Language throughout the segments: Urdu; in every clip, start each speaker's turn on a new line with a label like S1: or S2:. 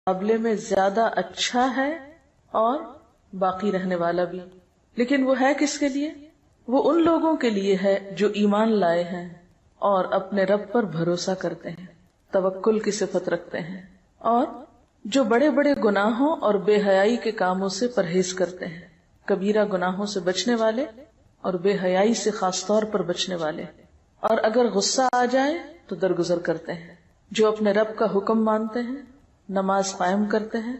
S1: مقابلے میں زیادہ اچھا ہے اور باقی رہنے والا بھی. لیکن وہ ہے کس کے لیے؟ وہ ان لوگوں کے لیے ہے جو ایمان لائے ہیں اور اپنے رب پر بھروسہ کرتے ہیں، توکل کی صفت رکھتے ہیں، اور جو بڑے بڑے گناہوں اور بے حیائی کے کاموں سے پرہیز کرتے ہیں، کبیرہ گناہوں سے بچنے والے اور بے حیائی سے خاص طور پر بچنے والے، اور اگر غصہ آ جائے تو درگزر کرتے ہیں، جو اپنے رب کا حکم مانتے ہیں، نماز قائم کرتے ہیں،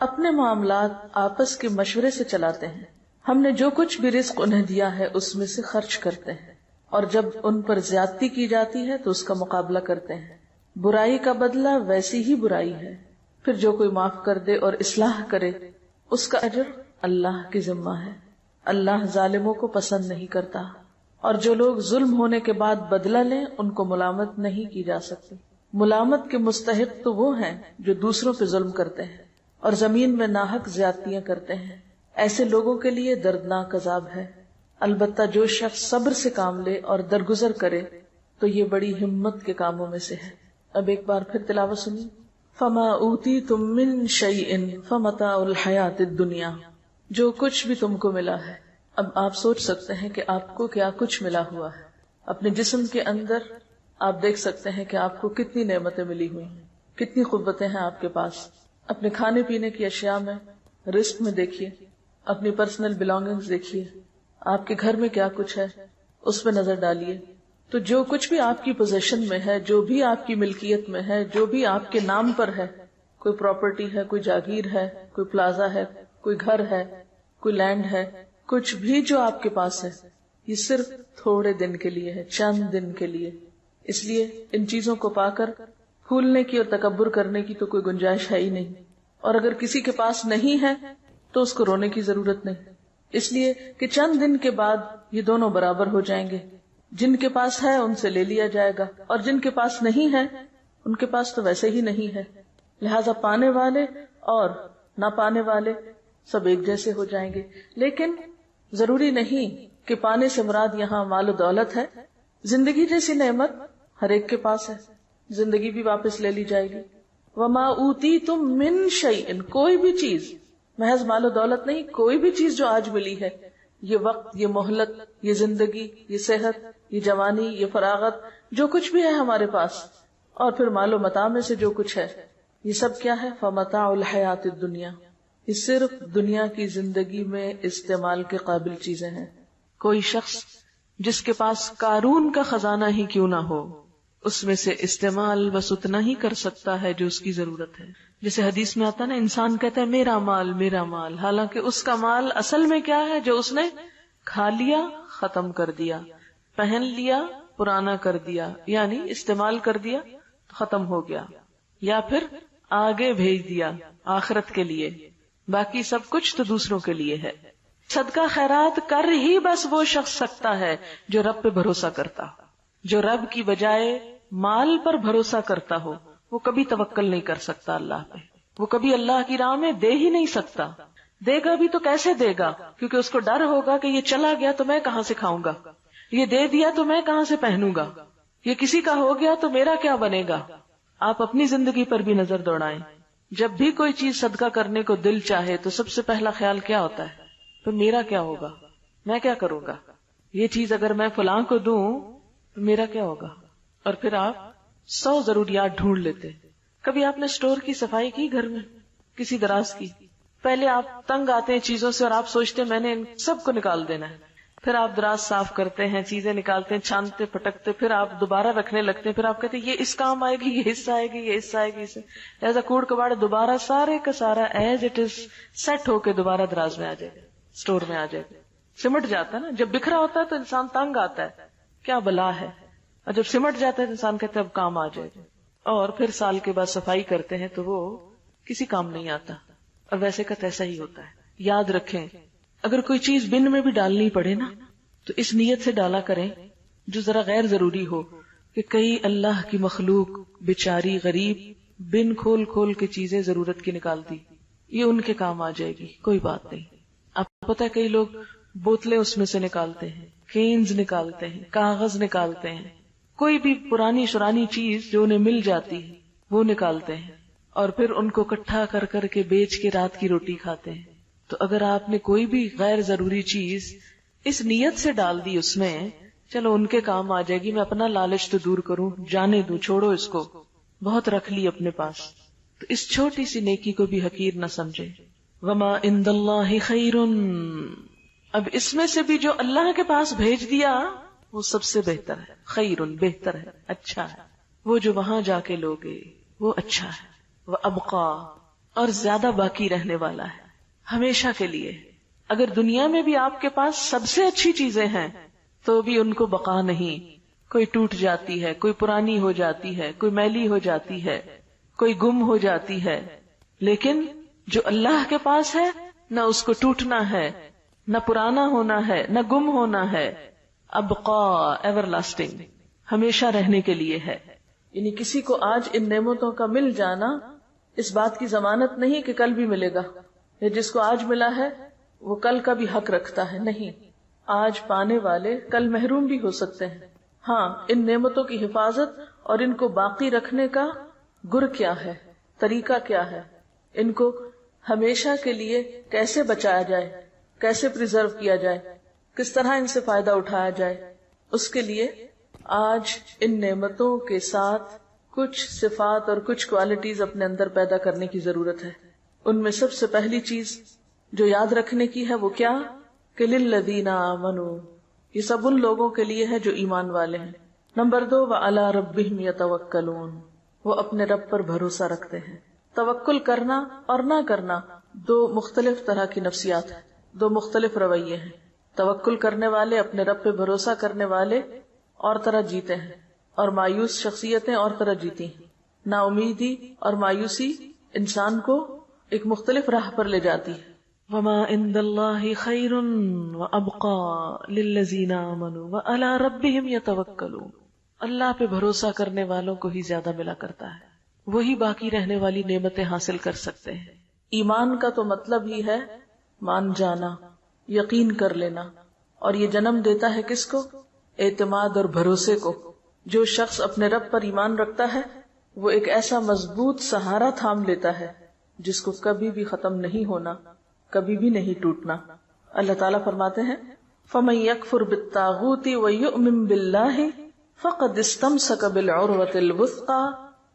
S1: اپنے معاملات آپس کے مشورے سے چلاتے ہیں، ہم نے جو کچھ بھی رزق انہیں دیا ہے اس میں سے خرچ کرتے ہیں، اور جب ان پر زیادتی کی جاتی ہے تو اس کا مقابلہ کرتے ہیں. برائی کا بدلہ ویسی ہی برائی ہے، پھر جو کوئی معاف کر دے اور اصلاح کرے اس کا اجر اللہ کی ذمہ ہے. اللہ ظالموں کو پسند نہیں کرتا، اور جو لوگ ظلم ہونے کے بعد بدلہ لیں ان کو ملامت نہیں کی جا سکتی. ملامت کے مستحق تو وہ ہیں جو دوسروں پہ ظلم کرتے ہیں اور زمین میں ناحق زیادتیاں کرتے ہیں. ایسے لوگوں کے لیے دردناک عذاب ہے. البتہ جو شخص صبر سے کام لے اور درگزر کرے تو یہ بڑی ہمت کے کاموں میں سے ہے. اب ایک بار پھر تلاوت سنیے. فما اوتیتم من شیء فمتاع الحیات الدنیا. جو کچھ بھی تم کو ملا ہے. اب آپ سوچ سکتے ہیں کہ آپ کو کیا کچھ ملا ہوا ہے. اپنے جسم کے اندر آپ دیکھ سکتے ہیں کہ آپ کو کتنی نعمتیں ملی ہوئی ہیں، کتنی قوتیں ہیں آپ کے پاس. اپنے کھانے پینے کی اشیاء میں، رزق میں دیکھیے، اپنی پرسنل بلانگنگز دیکھیے، آپ کے گھر میں کیا کچھ ہے اس پہ نظر ڈالیے. تو جو کچھ بھی آپ کی پوزیشن میں ہے، جو بھی آپ کی ملکیت میں ہے، جو بھی آپ کے نام پر ہے، کوئی پراپرٹی ہے، کوئی جاگیر ہے، کوئی پلازا ہے، کوئی گھر ہے، کوئی لینڈ ہے، کچھ بھی جو آپ کے پاس ہے، یہ صرف تھوڑے دن کے لیے ہے، چند دن کے لیے. اس لیے ان چیزوں کو پا کر پھولنے کی اور تکبر کرنے کی تو کوئی گنجائش ہے ہی نہیں. اور اگر کسی کے پاس نہیں ہے تو اس کو رونے کی ضرورت نہیں، اس لیے کہ چند دن کے بعد یہ دونوں برابر ہو جائیں گے. جن کے پاس ہے ان سے لے لیا جائے گا، اور جن کے پاس نہیں ہے ان کے پاس تو ویسے ہی نہیں ہے. لہذا پانے والے اور نہ پانے والے سب ایک جیسے ہو جائیں گے. لیکن ضروری نہیں کہ پانے سے مراد یہاں مال و دولت ہے. زندگی جیسی نعمت ہر ایک کے پاس ہے، زندگی بھی واپس لے لی جائے گی. وما اوتیتم من شیء، کوئی بھی چیز، محض مال و دولت نہیں، کوئی بھی چیز جو آج ملی ہے، یہ وقت، یہ مہلت، یہ زندگی، یہ صحت، یہ جوانی، یہ فراغت، جو کچھ بھی ہے ہمارے پاس، اور پھر مال و متاع میں سے جو کچھ ہے، یہ سب کیا ہے؟ فمتاع الحیات الدنیا. یہ صرف دنیا کی زندگی میں استعمال کے قابل چیزیں ہیں. کوئی شخص جس کے پاس قارون کا خزانہ ہی کیوں نہ ہو، اس میں سے استعمال بس اتنا ہی کر سکتا ہے جو اس کی ضرورت ہے. جیسے حدیث میں آتا نا، انسان کہتا ہے میرا مال میرا مال، حالانکہ اس کا مال اصل میں کیا ہے؟ جو اس نے کھا لیا، ختم کر دیا، پہن لیا، پرانا کر دیا، یعنی استعمال کر دیا، ختم ہو گیا، یا پھر آگے بھیج دیا آخرت کے لیے. باقی سب کچھ تو دوسروں کے لیے ہے. صدقہ خیرات کر ہی بس وہ شخص سکتا ہے جو رب پہ بھروسہ کرتا، جو رب کی بجائے مال پر بھروسہ کرتا ہو. وہ کبھی توکل نہیں کر سکتا اللہ پہ، وہ کبھی اللہ کی راہ میں دے ہی نہیں سکتا. دے گا بھی تو کیسے دے گا؟ کیونکہ اس کو ڈر ہوگا کہ یہ چلا گیا تو میں کہاں سے کھاؤں گا، یہ دے دیا تو میں کہاں سے پہنوں گا، یہ کسی کا ہو گیا تو میرا کیا بنے گا. آپ اپنی زندگی پر بھی نظر دوڑائیں. جب بھی کوئی چیز صدقہ کرنے کو دل چاہے تو سب سے پہلا خیال کیا ہوتا ہے؟ تو میرا کیا ہوگا، میں کیا کروں گا، یہ چیز اگر میں فلاں کو دوں تو میرا کیا ہوگا. اور پھر آپ 100 ضروریات ڈھونڈ لیتے. کبھی آپ نے اسٹور کی صفائی کی گھر میں، کسی دراز کی؟ پہلے آپ تنگ آتے ہیں چیزوں سے اور آپ سوچتے ہیں میں نے ان سب کو نکال دینا ہے. پھر آپ دراز صاف کرتے ہیں، چیزیں نکالتے ہیں، چھانتے پھٹکتے، پھر آپ دوبارہ رکھنے لگتے ہیں. پھر آپ کہتے ہیں یہ اس کام آئے گی، یہ حصہ آئے گی، یہ حصہ آئے گی. اسے ایسا کوڑ کباڑ دوبارہ سارے کا سارا ایز اٹ از سیٹ ہو کے دوبارہ دراز میں آ جائے گا، اسٹور میں آ جائے گا. سمٹ جاتا ہے نا، جب بکھرا ہوتا ہے تو انسان تنگ آتا ہے، کیا بلا ہے. اور جب سمٹ جاتا ہے تو انسان کہتا ہے اب کام آ جائے گا. اور پھر سال کے بعد صفائی کرتے ہیں تو وہ کسی کام نہیں آتا. اور ویسے کا تیسا ہی ہوتا ہے. یاد رکھیں، اگر کوئی چیز بن میں بھی ڈالنی پڑے نا تو اس نیت سے ڈالا کریں جو ذرا غیر ضروری ہو، کہ کئی اللہ کی مخلوق بیچاری غریب بن کھول کھول کے چیزیں ضرورت کی نکالتی، یہ ان کے کام آ جائے گی، کوئی بات نہیں. آپ کو پتا ہے کئی لوگ بوتلیں اس میں سے نکالتے ہیں، کینز نکالتے ہیں، کاغذ نکالتے ہیں، کوئی بھی پرانی شرانی چیز جو انہیں مل جاتی ہے وہ نکالتے ہیں. اور پھر ان کو اکٹھا کر کر کے بیچ کے رات کی روٹی کھاتے ہیں. تو اگر آپ نے کوئی بھی غیر ضروری چیز اس نیت سے ڈال دی اس میں چلو ان کے کام آ جائے گی، میں اپنا لالچ تو دور کروں، جانے دوں، چھوڑو اس کو، بہت رکھ لی اپنے پاس، تو اس چھوٹی سی نیکی کو بھی حقیر نہ سمجھے. وما عند اللہ خیر، اب اس میں سے بھی جو اللہ کے پاس بھیج دیا وہ سب سے بہتر ہے، خیر بہتر ہے، اچھا ہے. وہ جو وہاں جا کے لوگے وہ اچھا ہے. وہ ابقا، اور زیادہ باقی رہنے والا ہے، ہمیشہ کے لیے. اگر دنیا میں بھی آپ کے پاس سب سے اچھی چیزیں ہیں تو بھی ان کو بقا نہیں، کوئی ٹوٹ جاتی ہے، کوئی پرانی ہو جاتی ہے، کوئی میلی ہو جاتی ہے، کوئی گم ہو جاتی ہے. لیکن جو اللہ کے پاس ہے نہ اس کو ٹوٹنا ہے، نہ پرانا ہونا ہے، نہ گم ہونا ہے. ابقا، ایور لاسٹنگ، ہمیشہ رہنے کے لیے ہے. یعنی کسی کو آج ان نعمتوں کا مل جانا اس بات کی ضمانت نہیں کہ کل بھی ملے گا، یا جس کو آج ملا ہے وہ کل کا بھی حق رکھتا ہے. نہیں، آج پانے والے کل محروم بھی ہو سکتے ہیں. ہاں، ان نعمتوں کی حفاظت اور ان کو باقی رکھنے کا گر کیا ہے، طریقہ کیا ہے، ان کو ہمیشہ کے لیے کیسے بچایا جائے، کیسے پریزرو کیا جائے، کس طرح ان سے فائدہ اٹھایا جائے، اس کے لیے آج ان نعمتوں کے ساتھ کچھ صفات اور کچھ کوالٹیز اپنے اندر پیدا کرنے کی ضرورت ہے. ان میں سب سے پہلی چیز جو یاد رکھنے کی ہے وہ کیا کہ للذین آمنوا، یہ سب ان لوگوں کے لیے ہے جو ایمان والے ہیں. نمبر 2، وعلی ربہم یتوکلون، وہ اپنے رب پر بھروسہ رکھتے ہیں. توکل کرنا اور نہ کرنا دو مختلف طرح کی نفسیات ہیں، دو مختلف رویے ہیں. توکل کرنے والے، اپنے رب پہ بھروسہ کرنے والے اور طرح جیتے ہیں، اور مایوس شخصیتیں اور طرح جیتی ہیں. نا امیدی اور مایوسی انسان کو ایک مختلف راہ پر لے جاتی ہے. وما عند اللہ خیر وابقا للذین آمنوا وعلی ربہم یتوکلون، اللہ پہ بھروسہ کرنے والوں کو ہی زیادہ ملا کرتا ہے، وہی باقی رہنے والی نعمتیں حاصل کر سکتے ہیں. ایمان کا تو مطلب ہی ہے مان جانا، یقین کر لینا، اور یہ جنم دیتا ہے کس کو؟ اعتماد اور بھروسے کو. جو شخص اپنے رب پر ایمان رکھتا ہے وہ ایک ایسا مضبوط سہارا تھام لیتا ہے جس کو کبھی بھی ختم نہیں ہونا، کبھی بھی نہیں ٹوٹنا. اللہ تعالیٰ فرماتے ہیں فَمَن يَكْفُرْ بِالطَّاغُوتِ وَيُؤْمِن بِاللَّهِ فَقَدِ اسْتَمْسَكَ بِالْعُرْوَةِ الْوُثْقَى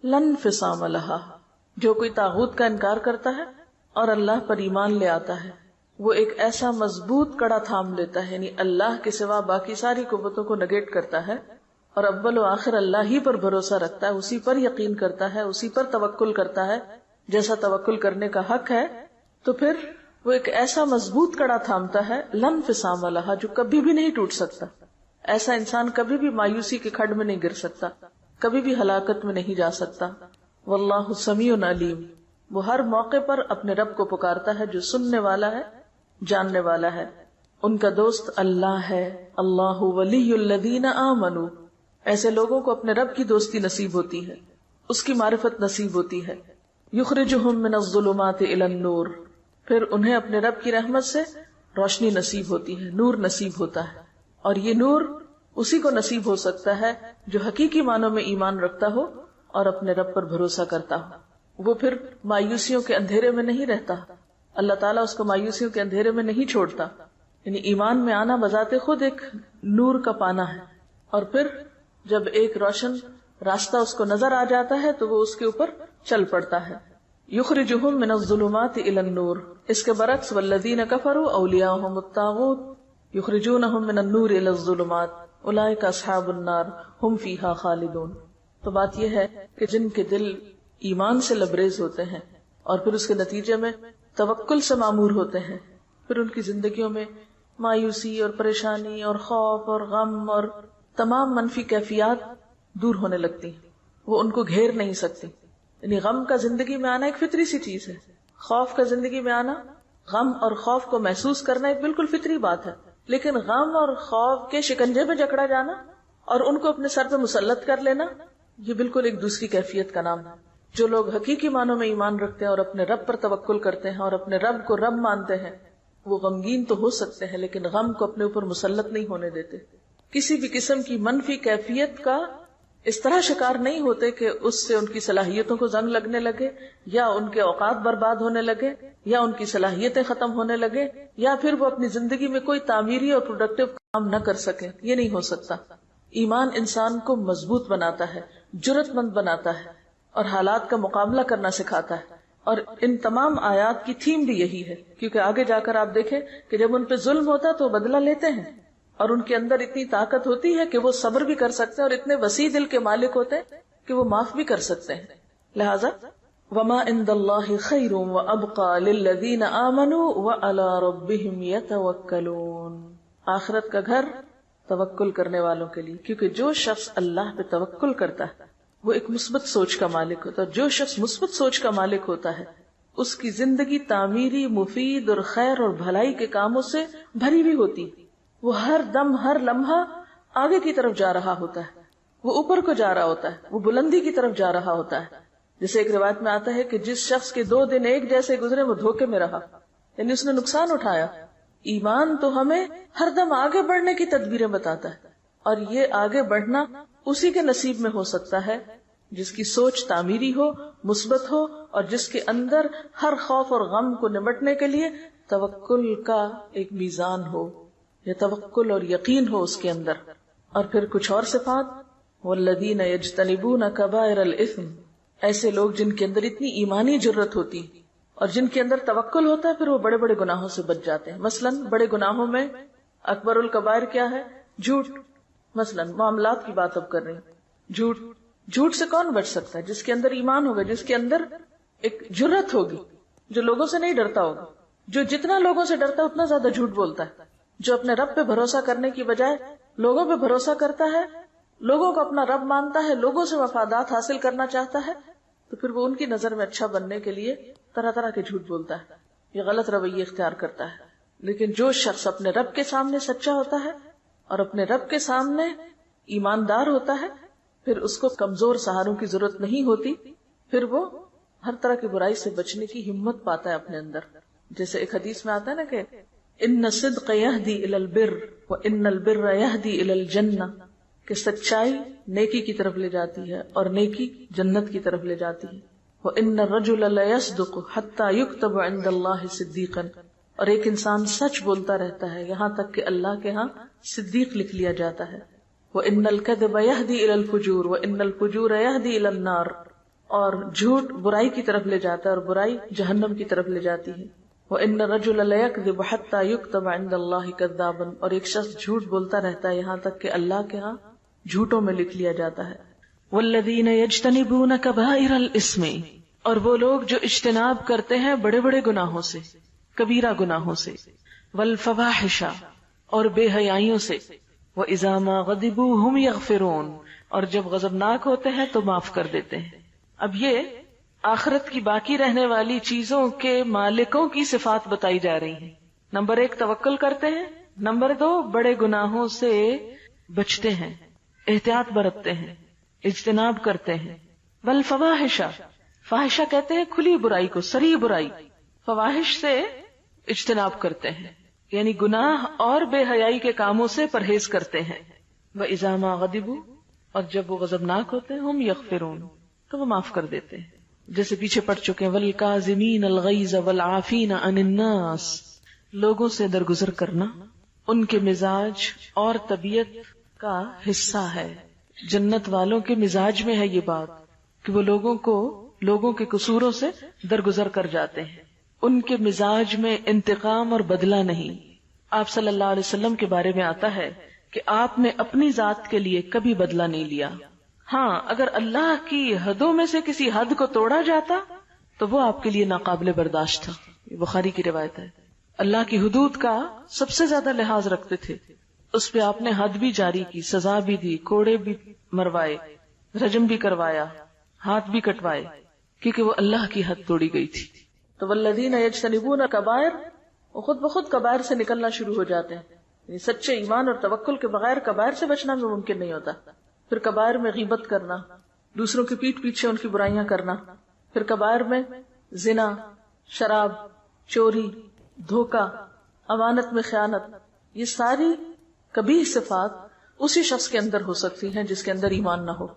S1: لَا انفصام لَهَا. جو کوئی طاغوت کا انکار کرتا ہے اور اللہ پر ایمان لے آتا ہے وہ ایک ایسا مضبوط کڑا تھام لیتا ہے، یعنی اللہ کے سوا باقی ساری قوتوں کو نگیٹ کرتا ہے اور اول و آخر اللہ ہی پر بھروسہ رکھتا ہے، اسی پر یقین کرتا ہے، اسی پر توکل کرتا ہے جیسا توکل کرنے کا حق ہے. تو پھر وہ ایک ایسا مضبوط کڑا تھامتا ہے لا انفصام لہا، جو کبھی بھی نہیں ٹوٹ سکتا. ایسا انسان کبھی بھی مایوسی کے کھڈ میں نہیں گر سکتا، کبھی بھی ہلاکت میں نہیں جا سکتا. واللہ سمیع علیم، وہ ہر موقع پر اپنے رب کو پکارتا ہے جو سننے والا ہے، جاننے والا ہے. ان کا دوست اللہ ہے. اللہ ولی الذین آمنوا، ایسے لوگوں کو اپنے رب کی دوستی نصیب ہوتی ہے، اس کی معرفت نصیب ہوتی ہے. یخرجہم من الظلمات الی النور، پھر انہیں اپنے رب کی رحمت سے روشنی نصیب ہوتی ہے، نور نصیب ہوتا ہے. اور یہ نور اسی کو نصیب ہو سکتا ہے جو حقیقی معنوں میں ایمان رکھتا ہو اور اپنے رب پر بھروسہ کرتا ہو. وہ پھر مایوسیوں کے اندھیرے میں نہیں رہتا، اللہ تعالیٰ اس کو مایوسیوں کے اندھیرے میں نہیں چھوڑتا. یعنی ایمان میں آنا بذات خود ایک نور کا پانا ہے، اور پھر جب ایک روشن راستہ اس کو نظر آ جاتا ہے تو وہ اس کے اوپر چل پڑتا ہے. یخرجہم من الظلمات الی النور. اس کے برعکس والذین کفروا اولیاءہم الطاغوت یخرجونہم من النور الی الظلمات اولئک اصحاب النار ہم فیہا خالدون. تو بات یہ ہے کہ جن کے دل ایمان سے لبریز ہوتے ہیں اور پھر اس کے نتیجے میں توکل سے معمور ہوتے ہیں، پھر ان کی زندگیوں میں مایوسی اور پریشانی اور خوف اور غم اور تمام منفی کیفیات دور ہونے لگتی ہیں، وہ ان کو گھیر نہیں سکتی. یعنی غم کا زندگی میں آنا ایک فطری سی چیز ہے، خوف کا زندگی میں آنا، غم اور خوف کو محسوس کرنا ایک بالکل فطری بات ہے. لیکن غم اور خوف کے شکنجے میں جکڑا جانا اور ان کو اپنے سر پہ مسلط کر لینا، یہ بالکل ایک دوسری کیفیت کا نام ہے. جو لوگ حقیقی معنوں میں ایمان رکھتے ہیں اور اپنے رب پر توکل کرتے ہیں اور اپنے رب کو رب مانتے ہیں، وہ غمگین تو ہو سکتے ہیں لیکن غم کو اپنے اوپر مسلط نہیں ہونے دیتے. کسی بھی قسم کی منفی کیفیت کا اس طرح شکار نہیں ہوتے کہ اس سے ان کی صلاحیتوں کو زنگ لگنے لگے، یا ان کے اوقات برباد ہونے لگے، یا ان کی صلاحیتیں ختم ہونے لگے، یا پھر وہ اپنی زندگی میں کوئی تعمیری اور پروڈکٹیو کام نہ کر سکے. یہ نہیں ہو سکتا. ایمان انسان کو مضبوط بناتا ہے، جرت مند بناتا ہے، اور حالات کا مقابلہ کرنا سکھاتا ہے. اور ان تمام آیات کی تھیم بھی یہی ہے، کیونکہ آگے جا کر آپ دیکھیں کہ جب ان پہ ظلم ہوتا ہے تو بدلہ لیتے ہیں، اور ان کے اندر اتنی طاقت ہوتی ہے کہ وہ صبر بھی کر سکتے ہیں، اور اتنے وسیع دل کے مالک ہوتے ہیں کہ وہ معاف بھی کر سکتے ہیں. لہذا وما عند اللہ خیر وابقى للذین آمنوا وعلی ربهم یتوکلون. آخرت کا گھر توکل کرنے والوں کے لیے، کیونکہ جو شخص اللہ پہ توکل کرتا ہے وہ ایک مثبت سوچ کا مالک ہوتا ہے. جو شخص مثبت سوچ کا مالک ہوتا ہے اس کی زندگی تعمیری، مفید اور خیر اور بھلائی کے کاموں سے بھری ہوئی ہوتی. وہ ہر دم، ہر لمحہ آگے کی طرف جا رہا ہوتا ہے، وہ اوپر کو جا رہا ہوتا ہے، وہ بلندی کی طرف جا رہا ہوتا ہے. جیسے ایک روایت میں آتا ہے کہ جس شخص کے 2 دن ایک جیسے گزرے وہ دھوکے میں رہا، یعنی اس نے نقصان اٹھایا. ایمان تو ہمیں ہر دم آگے بڑھنے کی تدبیریں بتاتا ہے، اور یہ آگے بڑھنا اسی کے نصیب میں ہو سکتا ہے جس کی سوچ تعمیری ہو، مثبت ہو، اور جس کے اندر ہر خوف اور غم کو نمٹنے کے لیے توکل کا ایک میزان ہو، یا توکل اور یقین ہو اس کے اندر. اور پھر کچھ اور صفات، والذین یجتنبون کبائر الاثم، ایسے لوگ جن کے اندر اتنی ایمانی جرت ہوتی اور جن کے اندر توکل ہوتا ہے، پھر وہ بڑے بڑے گناہوں سے بچ جاتے ہیں. مثلا بڑے گناہوں میں اکبر الکبائر کیا ہے؟ جھوٹ. مثلا معاملات کی بات اب کر رہی ہوں. جھوٹ سے کون بچ سکتا ہے؟ جس کے اندر ایمان ہوگا، جس کے اندر ایک جرت ہوگی، جو لوگوں سے نہیں ڈرتا ہوگا. جو جتنا لوگوں سے ڈرتا ہے اتنا زیادہ جھوٹ بولتا ہے. جو اپنے رب پہ بھروسہ کرنے کی بجائے لوگوں پہ بھروسہ کرتا ہے، لوگوں کو اپنا رب مانتا ہے، لوگوں سے مفادات حاصل کرنا چاہتا ہے، تو پھر وہ ان کی نظر میں اچھا بننے کے لیے طرح طرح کے جھوٹ بولتا ہے، یہ غلط رویے اختیار کرتا ہے. لیکن جو شخص اپنے رب کے سامنے سچا ہوتا ہے اور اپنے رب کے سامنے ایماندار ہوتا ہے، پھر اس کو کمزور سہاروں کی ضرورت نہیں ہوتی. پھر وہ ہر طرح کی برائی سے بچنے کی ہمت پاتا ہے اپنے اندر. جیسے ایک حدیث میں آتا ہے نا کہ ان الصدق یہدی الی البر وان البر یہدی الی الجنہ، کہ سچائی نیکی کی طرف لے جاتی ہے اور نیکی جنت کی طرف لے جاتی ہے. وان الرجل لیصدق حتی یکتب عند اللہ صدیقا، اور ایک انسان سچ بولتا رہتا ہے یہاں تک کہ اللہ کے ہاں صدیق لکھ لیا جاتا ہے. وان الکذب یہدی الی الفجور وان الفجور یہدی الی النار، اور جھوٹ برائی کی طرف لے جاتا ہے اور برائی جہنم کی طرف لے جاتی ہے. وَإِنَّ الرَّجُلَ لَيَكْذِبُ حَتَّى يُكْتَبَ عِندَ اللَّهِ كَذَّابًا، اور ایک شخص جھوٹ بولتا رہتا ہے یہاں تک کہ اللہ کے ہاں جھوٹوں میں لکھ لیا جاتا ہے. وَالَّذِينَ يَجْتَنِبُونَ كَبَائِرَ الْإِثْمِ، اور وہ لوگ جو اجتناب کرتے ہیں بڑے بڑے گناہوں سے، کبیرہ گناہوں سے. وَالْفَوَاحِشَ، اور بے حیائیوں سے. وَإِذَا مَا غَضِبُوا هُمْ يَغْفِرُونَ، اور جب غضبناک ہوتے ہیں تو معاف کر دیتے ہیں. اب یہ آخرت کی باقی رہنے والی چیزوں کے مالکوں کی صفات بتائی جا رہی ہیں. نمبر 1 توکل کرتے ہیں، نمبر 2 بڑے گناہوں سے بچتے ہیں، احتیاط برتتے ہیں، اجتناب کرتے ہیں. والفواحش، فاحشہ کہتے ہیں کھلی برائی کو، صریح برائی. فواحش سے اجتناب کرتے ہیں یعنی گناہ اور بے حیائی کے کاموں سے پرہیز کرتے ہیں. وَإِذَا مَا غَضِبُوا، اور جب وہ غضبناک ہوتے ہیں، ہم یغفرون، تو وہ معاف کر دیتے ہیں. جیسے پیچھے پڑھ چکے ہیں والکاظمین الغیظ والعافین عن الناس، لوگوں سے درگزر کرنا ان کے مزاج اور طبیعت کا حصہ ہے. جنت والوں کے مزاج میں ہے یہ بات کہ وہ لوگوں کے قصوروں سے درگزر کر جاتے ہیں. ان کے مزاج میں انتقام اور بدلہ نہیں. آپ صلی اللہ علیہ وسلم کے بارے میں آتا ہے کہ آپ نے اپنی ذات کے لیے کبھی بدلہ نہیں لیا. ہاں، اگر اللہ کی حدوں میں سے کسی حد کو توڑا جاتا تو وہ آپ کے لیے ناقابل برداشت تھا. یہ بخاری کی روایت ہے. اللہ کی حدود کا سب سے زیادہ لحاظ رکھتے تھے. اس پہ آپ نے حد بھی جاری کی، سزا بھی دی، کوڑے بھی مروائے، رجم بھی کروایا، ہاتھ بھی کٹوائے، کیونکہ وہ اللہ کی حد توڑی گئی تھی. تو والذین یجتنبون کبائر، وہ خود بخود کبائر سے نکلنا شروع ہو جاتے ہیں. یعنی سچے ایمان اور توکل کے بغیر کبائر سے بچنا بھی ممکن نہیں ہوتا. پھر کبائر میں غیبت کرنا، دوسروں کی پیٹھ پیچھے ان کی برائیاں کرنا. پھر کبائر میں زنا، شراب، چوری، دھوکہ، امانت میں خیانت، یہ ساری قبیح صفات اسی شخص کے اندر ہو سکتی ہیں جس کے اندر ایمان نہ ہو.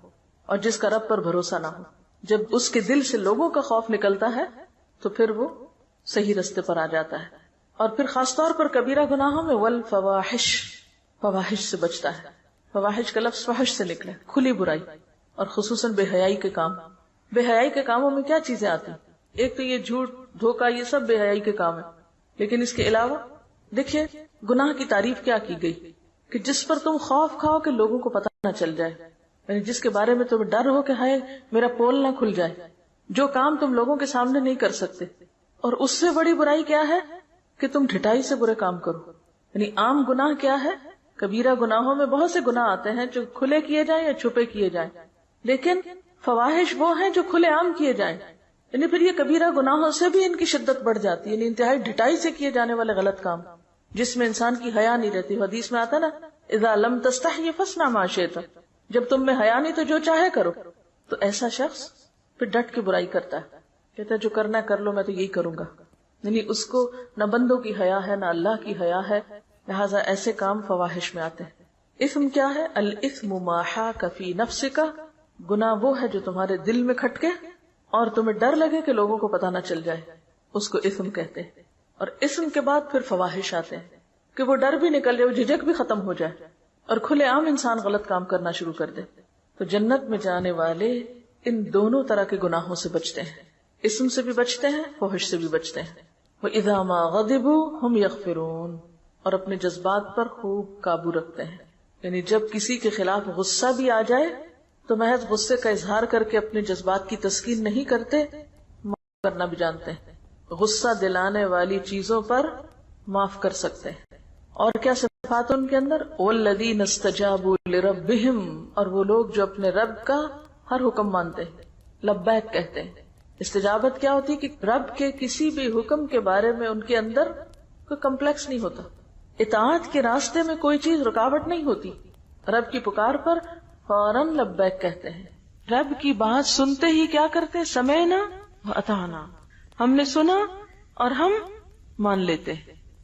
S1: اور جس کا رب پر بھروسہ نہ ہو. جب اس کے دل سے لوگوں کا خوف نکلتا ہے تو پھر وہ صحیح رستے پر آ جاتا ہے. اور پھر خاص طور پر کبیرہ گناہوں میں والفواحش، فواحش سے بچتا ہے. فواحش کا لفظ فحش سے نکلا، کھلی برائی، اور خصوصاً بے حیائی کے کام. بے حیائی کے کاموں میں کیا چیزیں آتی؟ ایک تو یہ جھوٹ، دھوکہ، یہ سب بے حیائی کے کام ہیں. لیکن اس کے علاوہ دیکھیے گناہ کی تعریف کیا کی گئی کہ جس پر تم خوف کھاؤ کہ لوگوں کو پتہ نہ چل جائے، یعنی جس کے بارے میں تمہیں ڈر ہو کہ ہائے میرا پول نہ کھل جائے، جو کام تم لوگوں کے سامنے نہیں کر سکتے. اور اس سے بڑی برائی کیا ہے کہ تم ڈھٹائی سے برے کام کرو. یعنی عام گناہ کیا ہے؟ کبیرہ گناہوں میں بہت سے گناہ آتے ہیں جو کھلے کیے جائیں یا چھپے کیے جائیں، لیکن فواحش وہ ہیں جو کھلے عام کیے جائیں. یعنی پھر یہ کبیرہ گناہوں سے بھی ان کی شدت بڑھ جاتی ہے. یعنی انتہائی ڈھٹائی سے کیے جانے والے غلط کام جس میں انسان کی حیا نہیں رہتی. حدیث میں آتا نا اذا لم تستحی فاصنع ما شئت، جب تم میں حیا نہیں تو جو چاہے کرو. تو ایسا شخص پھر ڈٹ کے برائی کرتا ہے، کہتا ہے جو کرنا ہے کر لو، میں تو یہی کروں گا. یعنی اس کو نہ بندوں کی حیا ہے نہ اللہ کی حیا ہے، لہٰذا ایسے کام فواحش میں آتے ہیں. اثم کیا ہے؟ الاثم ما حاک فی نفسک، گناہ وہ ہے جو تمہارے دل میں کھٹکے اور تمہیں ڈر لگے کہ لوگوں کو پتہ نہ چل جائے، اس کو اثم کہتے ہیں. اور اثم کے بعد پھر فواحش آتے ہیں کہ وہ ڈر بھی نکل جائے، وہ جھجک بھی ختم ہو جائے اور کھلے عام انسان غلط کام کرنا شروع کر دے. تو جنت میں جانے والے ان دونوں طرح کے گناہوں سے بچتے ہیں، اسم سے بھی بچتے ہیں، فحش سے بھی بچتے ہیں. وَإِذَا مَا غَضِبُوا هُمْ يَغْفِرُونَ، اور اپنے جذبات پر خوب قابو رکھتے ہیں. یعنی جب کسی کے خلاف غصہ بھی آ جائے تو محض غصے کا اظہار کر کے اپنے جذبات کی تسکین نہیں کرتے، معاف کرنا بھی جانتے ہیں. غصہ دلانے والی چیزوں پر معاف کر سکتے ہیں. اور کیا صفات ان کے اندر؟ وَالَّذِينَ اسْتَجَابُوا لِرَبِّهِمْ، اور وہ لوگ جو اپنے رب کا ہر حکم مانتے ہیں، لبیک کہتے ہیں. استجابت کیا ہوتی ہے کہ رب کے کسی بھی حکم کے بارے میں ان کے اندر کوئی کمپلیکس نہیں ہوتا، اطاعت کے راستے میں کوئی چیز رکاوٹ نہیں ہوتی. رب کی پکار پر فوراً لبیک کہتے ہیں. رب کی بات سنتے ہی کیا کرتے؟ سمعنا واطعنا، ہم نے سنا اور ہم مان لیتے.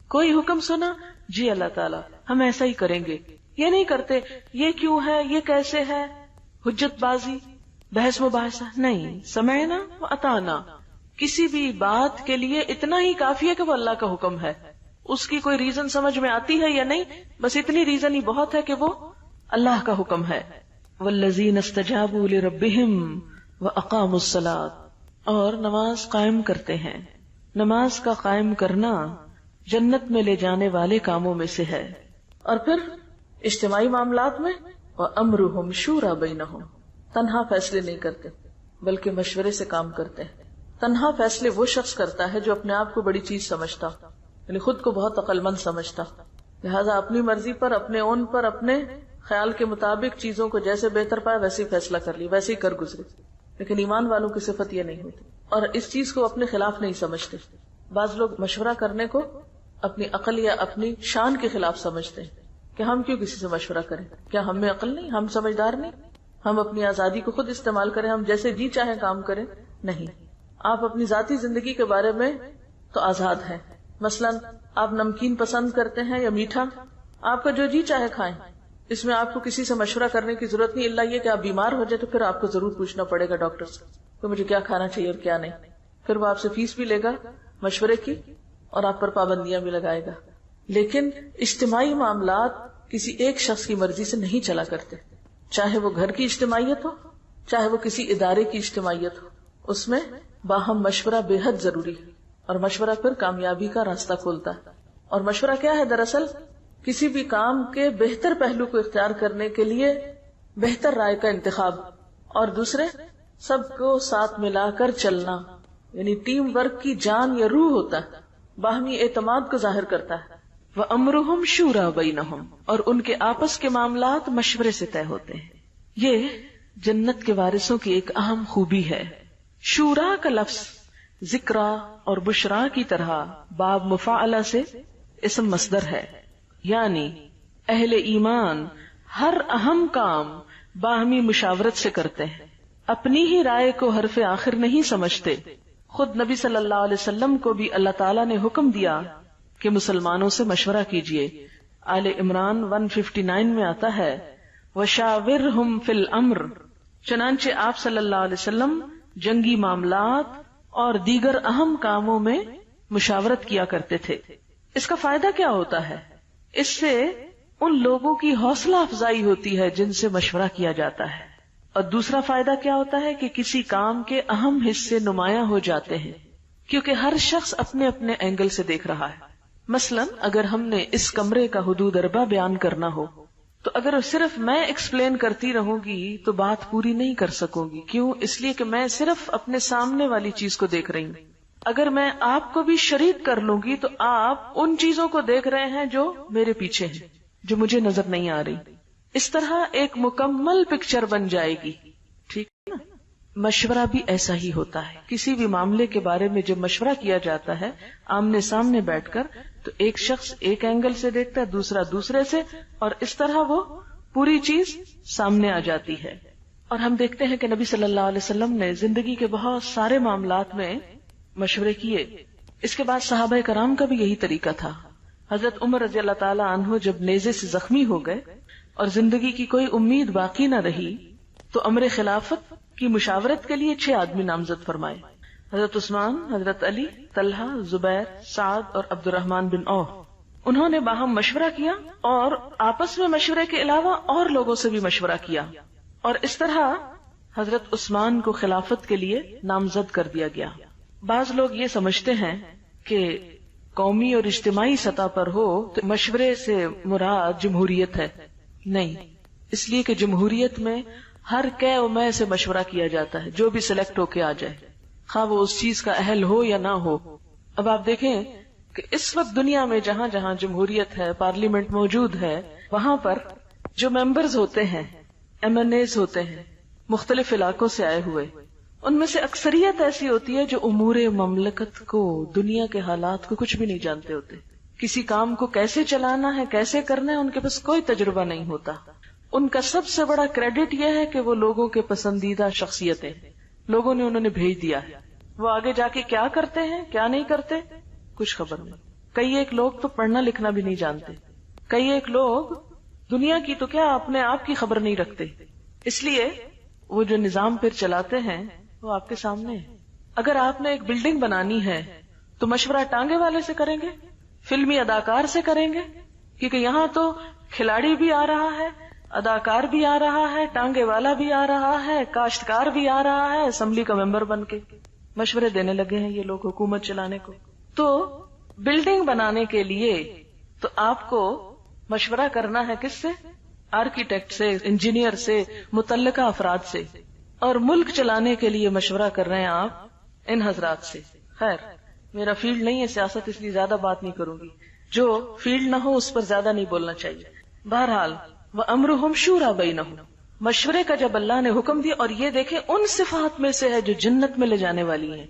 S1: کوئی حکم سنا، جی اللہ تعالیٰ ہم ایسا ہی کریں گے. یہ نہیں کرتے یہ کیوں ہے، یہ کیسے ہے، حجت بازی، بحث مباحثہ نہیں. سمعنا واطعنا، کسی بھی بات کے لیے اتنا ہی کافی ہے کہ وہ اللہ کا حکم ہے. اس کی کوئی ریزن سمجھ میں آتی ہے یا نہیں، بس اتنی ریزن ہی بہت ہے کہ وہ اللہ کا حکم ہے. والذین استجابوا لربہم واقاموا الصلاۃ، اور نماز قائم کرتے ہیں. نماز کا قائم کرنا جنت میں لے جانے والے کاموں میں سے ہے. اور پھر اجتماعی معاملات میں وامرہم شورا بینہم، تنہا فیصلے نہیں کرتے بلکہ مشورے سے کام کرتے ہیں. تنہا فیصلے وہ شخص کرتا ہے جو اپنے آپ کو بڑی چیز سمجھتا، یعنی خود کو بہت عقل مند سمجھتا، لہٰذا اپنی مرضی پر، اپنے اون پر، اپنے خیال کے مطابق چیزوں کو جیسے بہتر پائے ویسے ہی فیصلہ کر لی، ویسے ہی کر گزرے. لیکن ایمان والوں کی صفت یہ نہیں ہوتی اور اس چیز کو اپنے خلاف نہیں سمجھتے. بعض لوگ مشورہ کرنے کو اپنی عقل یا اپنی شان کے خلاف سمجھتے ہیں کہ ہم کیوں کسی سے مشورہ کریں، کیا ہم میں عقل نہیں، ہم سمجھدار نہیں، ہم اپنی آزادی کو خود استعمال کریں، ہم جیسے جی چاہیں کام کریں. نہیں، آپ اپنی ذاتی زندگی کے بارے میں تو آزاد ہیں. مثلا آپ نمکین پسند کرتے ہیں یا میٹھا، آپ کا جو جی چاہے کھائیں، اس میں آپ کو کسی سے مشورہ کرنے کی ضرورت نہیں، اللہ یہ کہ آپ بیمار ہو جائے تو پھر آپ کو ضرور پوچھنا پڑے گا ڈاکٹر سے کہ مجھے کیا کھانا چاہیے اور کیا نہیں. پھر وہ آپ سے فیس بھی لے گا مشورے کی اور آپ پر پابندیاں بھی لگائے گا. لیکن اجتماعی معاملات کسی ایک شخص کی مرضی سے نہیں چلا کرتے، چاہے وہ گھر کی اجتماعیت ہو، چاہے وہ کسی ادارے کی اجتماعیت ہو. اس میں باہم مشورہ بے حد ضروری ہے اور مشورہ پھر کامیابی کا راستہ کھولتا ہے. اور مشورہ کیا ہے؟ دراصل کسی بھی کام کے بہتر پہلو کو اختیار کرنے کے لیے بہتر رائے کا انتخاب، اور دوسرے سب کو ساتھ ملا کر چلنا، یعنی ٹیم ورک کی جان یا روح ہوتا ہے، باہمی اعتماد کو ظاہر کرتا ہے. وَأَمْرُهُمْ شُورَى بَيْنَهُمْ، اور ان کے آپس کے معاملات مشورے سے طے ہوتے ہیں. یہ جنت کے وارثوں کی ایک اہم خوبی ہے. شورا کا لفظ ذکرا اور بشرا کی طرح باب مفاعلہ سے اسم مصدر ہے، یعنی اہل ایمان ہر اہم کام باہمی مشاورت سے کرتے ہیں، اپنی ہی رائے کو حرف آخر نہیں سمجھتے. خود نبی صلی اللہ علیہ وسلم کو بھی اللہ تعالیٰ نے حکم دیا کہ مسلمانوں سے مشورہ کیجیے. آل عمران 159 میں آتا ہے وَشَاوِرْهُمْ فِي الْأَمْرِ، چنانچہ آپ صلی اللہ علیہ وسلم جنگی معاملات اور دیگر اہم کاموں میں مشاورت کیا کرتے تھے۔ اس کا فائدہ کیا ہوتا ہے؟ اس سے ان لوگوں کی حوصلہ افزائی ہوتی ہے جن سے مشورہ کیا جاتا ہے، اور دوسرا فائدہ کیا ہوتا ہے کہ کسی کام کے اہم حصے نمایاں ہو جاتے ہیں، کیونکہ ہر شخص اپنے اپنے اینگل سے دیکھ رہا ہے۔ مثلا اگر ہم نے اس کمرے کا حدود اربع بیان کرنا ہو تو اگر صرف میں ایکسپلین کرتی رہوں گی تو بات پوری نہیں کر سکوں گی۔ کیوں؟ اس لیے کہ میں صرف اپنے سامنے والی چیز کو دیکھ رہی ہوں۔ اگر میں آپ کو بھی شریک کر لوں گی تو آپ ان چیزوں کو دیکھ رہے ہیں جو میرے پیچھے ہیں، جو مجھے نظر نہیں آ رہی۔ اس طرح ایک مکمل پکچر بن جائے گی، ٹھیک ہے نا؟ مشورہ بھی ایسا ہی ہوتا ہے۔ کسی بھی معاملے کے بارے میں جب مشورہ کیا جاتا ہے آمنے سامنے بیٹھ کر، تو ایک شخص ایک اینگل سے دیکھتا ہے، دوسرا دوسرے سے، اور اس طرح وہ پوری چیز سامنے آ جاتی ہے۔ اور ہم دیکھتے ہیں کہ نبی صلی اللہ علیہ وسلم نے زندگی کے بہت سارے معاملات میں مشورے کیے۔ اس کے بعد صحابہ کرام کا بھی یہی طریقہ تھا۔ حضرت عمر رضی اللہ تعالی عنہ جب نیزے سے زخمی ہو گئے اور زندگی کی کوئی امید باقی نہ رہی تو امر خلافت کی مشاورت کے لیے 6 آدمی نامزد فرمائے۔ حضرت عثمان، حضرت علی، طلحہ، زبیر، سعد اور عبد الرحمن بن عوف۔ انہوں نے باہم مشورہ کیا اور آپس میں مشورے کے علاوہ اور لوگوں سے بھی مشورہ کیا، اور اس طرح حضرت عثمان کو خلافت کے لیے نامزد کر دیا گیا۔ بعض لوگ یہ سمجھتے ہیں کہ قومی اور اجتماعی سطح پر ہو تو مشورے سے مراد جمہوریت ہے۔ نہیں، اس لیے کہ جمہوریت میں ہر کہ و میں سے مشورہ کیا جاتا ہے، جو بھی سلیکٹ ہو کے آ جائے، خواہ وہ اس چیز کا اہل ہو یا نہ ہو۔ اب آپ دیکھیں کہ اس وقت دنیا میں جہاں جہاں جمہوریت ہے، پارلیمنٹ موجود ہے، وہاں پر جو ممبرز ہوتے ہیں، MNAs ہوتے ہیں، مختلف علاقوں سے آئے ہوئے، ان میں سے اکثریت ایسی ہوتی ہے جو امور مملکت کو، دنیا کے حالات کو کچھ بھی نہیں جانتے ہوتے۔ کسی کام کو کیسے چلانا ہے، کیسے کرنا ہے، ان کے پاس کوئی تجربہ نہیں ہوتا۔ ان کا سب سے بڑا کریڈٹ یہ ہے کہ وہ لوگوں کے پسندیدہ شخصیتیں، لوگوں نے انہوں نے بھیج دیا ہے۔ وہ آگے جا کے کیا کرتے ہیں کیا نہیں کرتے کچھ خبر نہیں۔ کئی ایک لوگ تو پڑھنا لکھنا بھی نہیں جانتے، کئی ایک لوگ دنیا کی تو کیا اپنے آپ کی خبر نہیں رکھتے۔ اس لیے وہ جو نظام پھر چلاتے ہیں وہ آپ کے سامنے ہے۔ اگر آپ نے ایک بلڈنگ بنانی ہے تو مشورہ ٹانگے والے سے کریں گے، فلمی اداکار سے کریں گے، کیونکہ یہاں تو کھلاڑی بھی آ رہا ہے، اداکار بھی آ رہا ہے، ٹانگے والا بھی آ رہا ہے، کاشتکار بھی آ رہا ہے، اسمبلی کا ممبر بن کے مشورے دینے لگے ہیں یہ لوگ حکومت چلانے کو۔ تو بلڈنگ بنانے کے لیے تو آپ کو مشورہ کرنا ہے کس سے؟ آرکیٹیکٹ سے، انجینئر سے، متعلقہ افراد سے، اور ملک چلانے کے لیے مشورہ کر رہے ہیں آپ ان حضرات سے۔ خیر، میرا فیلڈ نہیں ہے سیاست، اس لیے زیادہ بات نہیں کروں گی، جو فیلڈ نہ ہو اس پر زیادہ نہیں بولنا چاہیے۔ بہرحال وَأَمْرُهُمْ شُورَى بَيْنَهُمْ، مشورے کا جب اللہ نے حکم دیا، اور یہ دیکھیں ان صفات میں سے ہے جو جنت میں لے جانے والی ہیں۔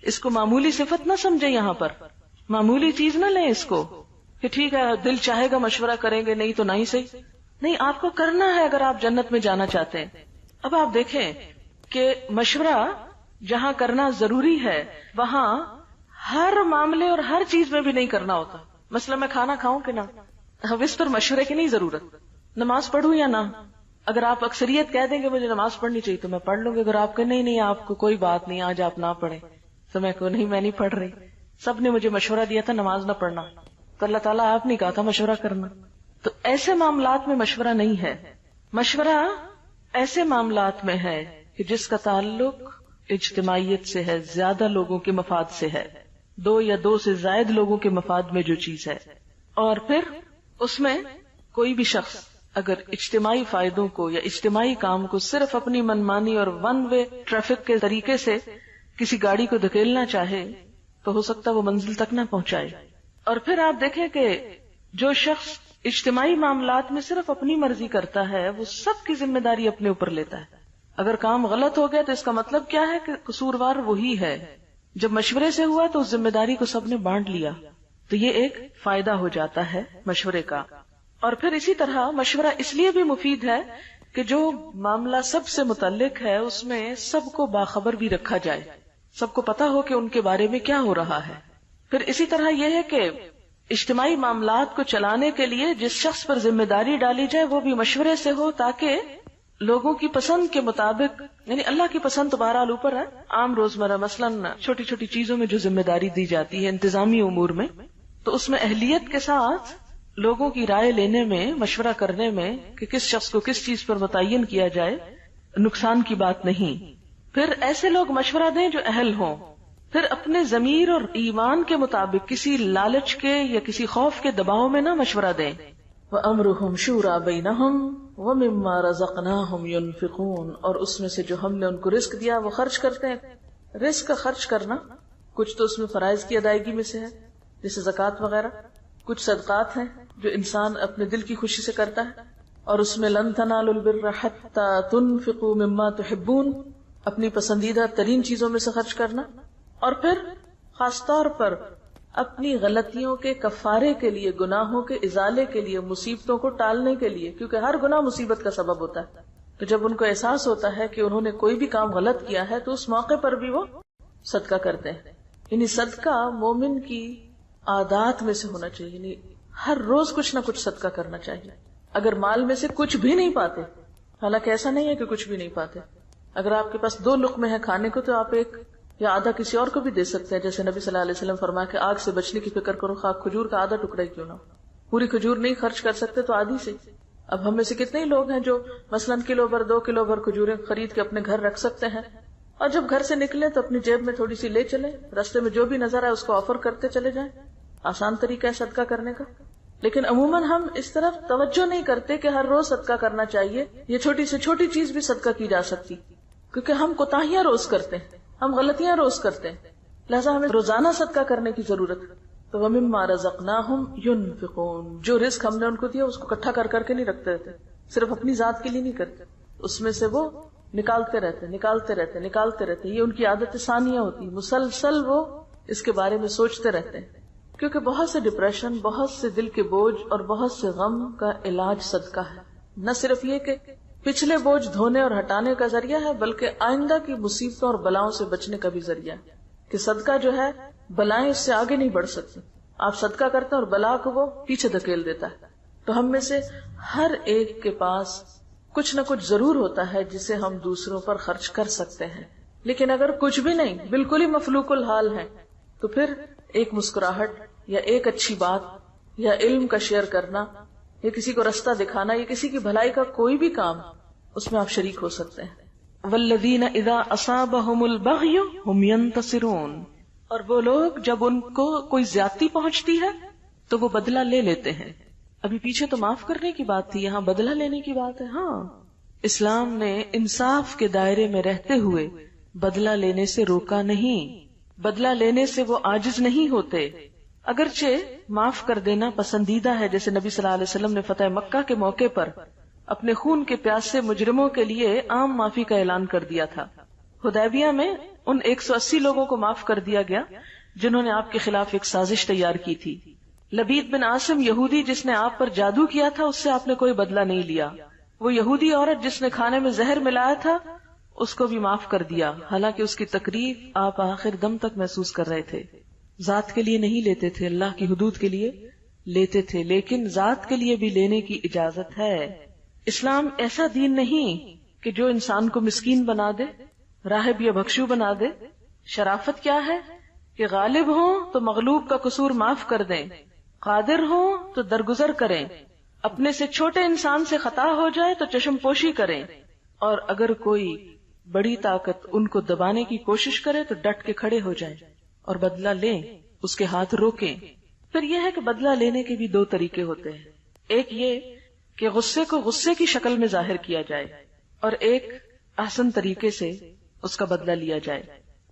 S1: اس کو معمولی صفت نہ سمجھے، یہاں پر معمولی چیز نہ لیں اس کو کہ ٹھیک ہے دل چاہے گا مشورہ کریں گے، نہیں تو نہیں صحیح، نہیں، آپ کو کرنا ہے اگر آپ جنت میں جانا چاہتے ہیں۔ اب آپ دیکھیں کہ مشورہ جہاں کرنا ضروری ہے وہاں ہر معاملے اور ہر چیز میں بھی نہیں کرنا ہوتا۔ مثلا میں کھانا کھاؤں کہ نہ، اب اس پر مشورے کی نہیں ضرورت، نماز پڑھوں یا نہ۔ اگر آپ اکثریت کہہ دیں گے مجھے نماز پڑھنی چاہیے تو میں پڑھ لوں گی، اگر آپ کہ نہیں آپ کو کوئی بات نہیں، آج آپ نہ پڑھیں، تو میں کو نہیں، میں نہیں پڑھ رہی، سب نے مجھے مشورہ دیا تھا نماز نہ پڑھنا، تو اللہ تعالیٰ آپ نے کہا تھا مشورہ کرنا۔ تو ایسے معاملات میں مشورہ نہیں ہے۔ مشورہ ایسے معاملات میں ہے کہ جس کا تعلق اجتماعیت سے ہے، زیادہ لوگوں کے مفاد سے ہے، 2 یا 2 سے زائد لوگوں کے مفاد میں جو چیز ہے، اور پھر اس میں کوئی بھی شخص اگر اجتماعی فائدوں کو یا اجتماعی کام کو صرف اپنی منمانی اور ون وے ٹریفک کے طریقے سے کسی گاڑی کو دھکیلنا چاہے تو ہو سکتا ہے وہ منزل تک نہ پہنچائے۔ اور پھر آپ دیکھیں کہ جو شخص اجتماعی معاملات میں صرف اپنی مرضی کرتا ہے وہ سب کی ذمہ داری اپنے اوپر لیتا ہے۔ اگر کام غلط ہو گیا تو اس کا مطلب کیا ہے کہ قصوروار وہی ہے۔ جب مشورے سے ہوا تو اس ذمہ داری کو سب نے بانٹ لیا، تو یہ ایک فائدہ ہو جاتا ہے مشورے کا۔ اور پھر اسی طرح مشورہ اس لیے بھی مفید ہے کہ جو معاملہ سب سے متعلق ہے اس میں سب کو باخبر بھی رکھا جائے، سب کو پتا ہو کہ ان کے بارے میں کیا ہو رہا ہے۔ پھر اسی طرح یہ ہے کہ اجتماعی معاملات کو چلانے کے لیے جس شخص پر ذمہ داری ڈالی جائے وہ بھی مشورے سے ہو، تاکہ لوگوں کی پسند کے مطابق، یعنی اللہ کی پسند تو بہرحال اوپر ہے، عام روزمرہ مثلاً چھوٹی چھوٹی چیزوں میں جو ذمہ داری دی جاتی ہے انتظامی امور میں، تو اس میں اہلیت کے ساتھ لوگوں کی رائے لینے میں، مشورہ کرنے میں کہ کس شخص کو کس چیز پر متعین کیا جائے، نقصان کی بات نہیں. پھر ایسے لوگ مشورہ دیں جو اہل ہوں. پھر اپنے ضمیر اور ایمان کے مطابق کسی لالچ کے یا کسی خوف کے دباؤ میں نہ مشورہ دیں. وَأَمْرُهُمْ شُورَى بَيْنَهُمْ وَمِمَّا رَزَقْنَاهُمْ يُنْفِقُونَ، اور اس میں سے جو ہم نے ان کو رزق دیا وہ خرچ کرتے ہیں. رزق کا خرچ کرنا کچھ تو اس میں فرائض کی ادائیگی میں سے ہے جیسے زکوٰۃ وغیرہ، کچھ صدقات ہیں جو انسان اپنے دل کی خوشی سے کرتا ہے، اور اس میں لن تنالوا البر حتى تنفقوا مما تحبون، اپنی پسندیدہ ترین چیزوں میں سے خرچ کرنا. اور پھر خاص طور پر اپنی غلطیوں کے کفارے کے لیے، گناہوں کے ازالے کے لیے، مصیبتوں کو ٹالنے کے لیے، کیونکہ ہر گناہ مصیبت کا سبب ہوتا ہے. تو جب ان کو احساس ہوتا ہے کہ انہوں نے کوئی بھی کام غلط کیا ہے تو اس موقع پر بھی وہ صدقہ کرتے ہیں. یعنی صدقہ مومن کی عادات میں سے ہونا چاہیے، یعنی ہر روز کچھ نہ کچھ صدقہ کرنا چاہیے. اگر مال میں سے کچھ بھی نہیں پاتے، حالانکہ ایسا نہیں ہے کہ کچھ بھی نہیں پاتے، اگر آپ کے پاس 2 لقمے ہیں کھانے کو تو آپ ایک یا آدھا کسی اور کو بھی دے سکتے ہیں. جیسے نبی صلی اللہ علیہ وسلم فرمایا کہ آگ سے بچنے کی فکر کرو، خاک کھجور کا آدھا ٹکڑا ہی کیوں نہ. پوری کھجور نہیں خرچ کر سکتے تو آدھی سے. اب ہم میں سے کتنے لوگ ہیں جو مثلاً کلو بھر 2 کلو بھر کھجوریں خرید کے اپنے گھر رکھ سکتے ہیں، اور جب گھر سے نکلے تو اپنی جیب میں تھوڑی سی لے چلے، راستے میں جو بھی نظر آئے اس کو آفر کرتے چلے جائیں. آسان طریقہ ہے صدقہ کرنے کا. لیکن عموماً ہم اس طرف توجہ نہیں کرتے کہ ہر روز صدقہ کرنا چاہیے. یہ چھوٹی سے چھوٹی چیز بھی صدقہ کی جا سکتی، کیونکہ ہم کوتاہیاں روز کرتے ہیں، ہم غلطیاں روز کرتے ہیں، لہذا ہمیں روزانہ صدقہ کرنے کی ضرورت ہے. تو وَمِمَّا رَزَقْنَاهُمْ يُنْفِقُونَ، جو رزق ہم نے ان کو دیا اس کو اکٹھا کر کر کے نہیں رکھتے رہتے، صرف اپنی ذات کے لیے نہیں کرتے، اس میں سے وہ نکالتے رہتے. یہ ان کی عادت ثانیہ ہوتی، مسلسل وہ اس کے بارے میں سوچتے رہتے ہیں. کیونکہ بہت سے ڈپریشن، بہت سے دل کے بوجھ اور بہت سے غم کا علاج صدقہ ہے. نہ صرف یہ کہ پچھلے بوجھ دھونے اور ہٹانے کا ذریعہ ہے، بلکہ آئندہ کی مصیبتوں اور بلاؤں سے بچنے کا بھی ذریعہ ہے. کہ صدقہ جو ہے بلائیں اس سے آگے نہیں بڑھ سکتی. آپ صدقہ کرتے ہیں اور بلا کو وہ پیچھے دھکیل دیتا ہے. تو ہم میں سے ہر ایک کے پاس کچھ نہ کچھ ضرور ہوتا ہے جسے ہم دوسروں پر خرچ کر سکتے ہیں. لیکن اگر کچھ بھی نہیں، بالکل ہی مفلوق الحال ہے، تو پھر ایک مسکراہٹ یا ایک اچھی بات یا علم کا شیئر کرنا یا کسی کو رستہ دکھانا یا کسی کی بھلائی کا کوئی بھی کام، اس میں آپ شریک ہو سکتے ہیں. والذین اذا اصابہم البغی ہم ینتصرون، اور وہ لوگ جب ان کو کوئی زیادتی پہنچتی ہے تو وہ بدلہ لے لیتے ہیں. ابھی پیچھے تو معاف کرنے کی بات تھی، یہاں بدلہ لینے کی بات ہے. ہاں، اسلام نے انصاف کے دائرے میں رہتے ہوئے بدلہ لینے سے روکا نہیں. بدلہ لینے سے وہ عاجز نہیں ہوتے. اگرچہ معاف کر دینا پسندیدہ ہے، جیسے نبی صلی اللہ علیہ وسلم نے فتح مکہ کے موقع پر اپنے خون کے پیاسے مجرموں کے لیے عام معافی کا اعلان کر دیا تھا. حدیبیہ میں ان 180 لوگوں کو معاف کر دیا گیا جنہوں نے آپ کے خلاف ایک سازش تیار کی تھی. لبید بن عاصم یہودی جس نے آپ پر جادو کیا تھا، اس سے آپ نے کوئی بدلہ نہیں لیا. وہ یہودی عورت جس نے کھانے میں زہر ملایا تھا، اس کو بھی معاف کر دیا، حالانکہ اس کی تکلیف آپ آخر دم تک محسوس کر رہے تھے. ذات کے لیے نہیں لیتے تھے، اللہ کی حدود کے لیے لیتے تھے، لیکن ذات کے لیے بھی لینے کی اجازت ہے. اسلام ایسا دین نہیں کہ جو انسان کو مسکین بنا دے، راہب یا بھکشو بنا دے. شرافت کیا ہے کہ غالب ہوں تو مغلوب کا قصور معاف کر دیں، قادر ہوں تو درگزر کریں، اپنے سے چھوٹے انسان سے خطا ہو جائے تو چشم پوشی کریں، اور اگر کوئی بڑی طاقت ان کو دبانے کی کوشش کرے تو ڈٹ کے کھڑے ہو جائیں اور بدلہ لیں، اس کے ہاتھ روکیں. پھر یہ ہے کہ بدلہ لینے کے بھی 2 طریقے ہوتے ہیں. ایک یہ کہ غصے کو غصے کی شکل میں ظاہر کیا جائے، اور ایک احسن طریقے سے اس کا بدلہ لیا جائے.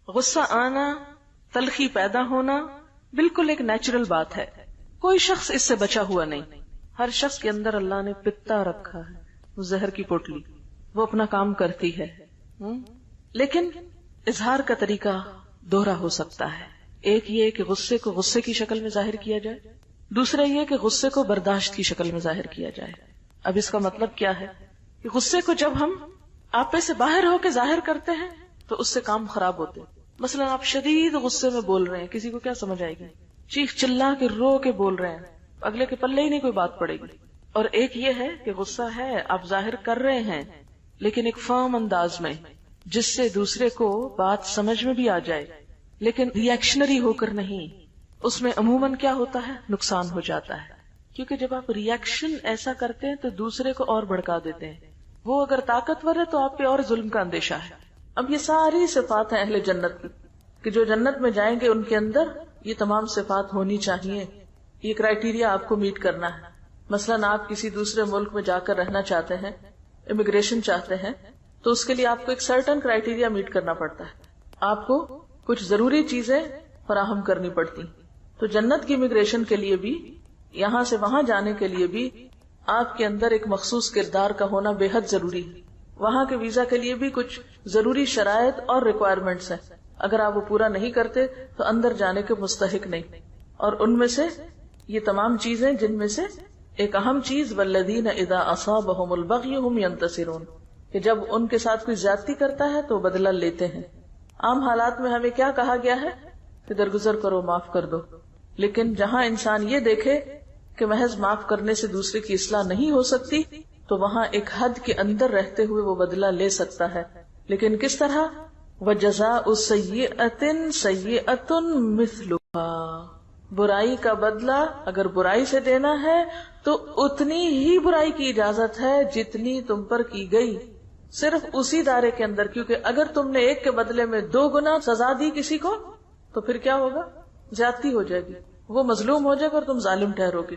S1: غصہ آنا، تلخی پیدا ہونا بالکل ایک نیچرل بات ہے، کوئی شخص اس سے بچا ہوا نہیں. ہر شخص کے اندر اللہ نے پتا رکھا ہے، وہ زہر کی پوٹلی، وہ اپنا کام کرتی ہے. لیکن اظہار کا طریقہ دوہرا ہو سکتا ہے. ایک یہ کہ غصے کو غصے کی شکل میں ظاہر کیا جائے، دوسرا یہ کہ غصے کو برداشت کی شکل میں ظاہر کیا جائے. اب اس کا مطلب کیا ہے کہ غصے کو جب ہم آپے سے باہر ہو کے ظاہر کرتے ہیں تو اس سے کام خراب ہوتے ہیں. مثلا آپ شدید غصے میں بول رہے ہیں، کسی کو کیا سمجھ آئے گی؟ چیخ چلا کے رو کے بول رہے ہیں، اگلے کے پلے ہی نہیں کوئی بات پڑے گی. اور ایک یہ ہے کہ غصہ ہے، آپ ظاہر کر رہے ہیں، لیکن ایک فرم انداز میں، جس سے دوسرے کو بات سمجھ میں بھی آ جائے، لیکن ریئیکشنری ہو کر نہیں. اس میں عموماً کیا ہوتا ہے، نقصان ہو جاتا ہے، کیونکہ جب آپ ریئیکشن ایسا کرتے ہیں تو دوسرے کو اور بھڑکا دیتے ہیں. وہ اگر طاقتور ہے تو آپ پہ اور ظلم کا اندیشہ ہے. اب یہ ساری صفات ہیں اہل جنت کی، کہ جو جنت میں جائیں گے ان کے اندر یہ تمام صفات ہونی چاہیے. یہ کرائیٹیریا آپ کو میٹ کرنا ہے. مثلاً آپ کسی دوسرے ملک میں جا کر رہنا چاہتے ہیں، امیگریشن چاہتے ہیں، تو اس کے لیے آپ کو ایک سرٹن کرائیٹیریا میٹ کرنا پڑتا ہے. آپ کو کچھ ضروری چیزیں فراہم کرنی پڑتی. تو جنت کی امیگریشن کے لیے بھی، یہاں سے وہاں جانے کے لیے بھی آپ کے اندر ایک مخصوص کردار کا ہونا بے حد ضروری ہے. وہاں کے ویزا کے لیے بھی کچھ ضروری شرائط اور ریکوائرمنٹس ہیں. اگر آپ وہ پورا نہیں کرتے تو اندر جانے کے مستحق نہیں. اور ان میں سے یہ تمام چیزیں، جن میں سے ایک اہم چیز والذین اذا اصابہم البغی هم ینتصرون، کہ جب ان کے ساتھ کوئی زیادتی کرتا ہے تو بدلہ لیتے ہیں. عام حالات میں ہمیں کیا کہا گیا ہے کہ درگزر کرو، معاف کر دو. لیکن جہاں انسان یہ دیکھے کہ محض معاف کرنے سے دوسرے کی اصلاح نہیں ہو سکتی تو وہاں ایک حد کے اندر رہتے ہوئے وہ بدلہ لے سکتا ہے. لیکن کس طرح؟ وَجَزَاءُ سَيِّئَةٍ سَيِّئَةٌ مِثْلُهَا، برائی کا بدلہ اگر برائی سے دینا ہے تو اتنی ہی برائی کی اجازت ہے جتنی تم پر کی گئی، صرف اسی دائرے کے اندر. کیونکہ اگر تم نے ایک کے بدلے میں 2 گنا سزا دی کسی کو تو پھر کیا ہوگا؟ زیادتی ہو جائے گی، وہ مظلوم ہو جائے گا اور تم ظالم ٹھہرو گے.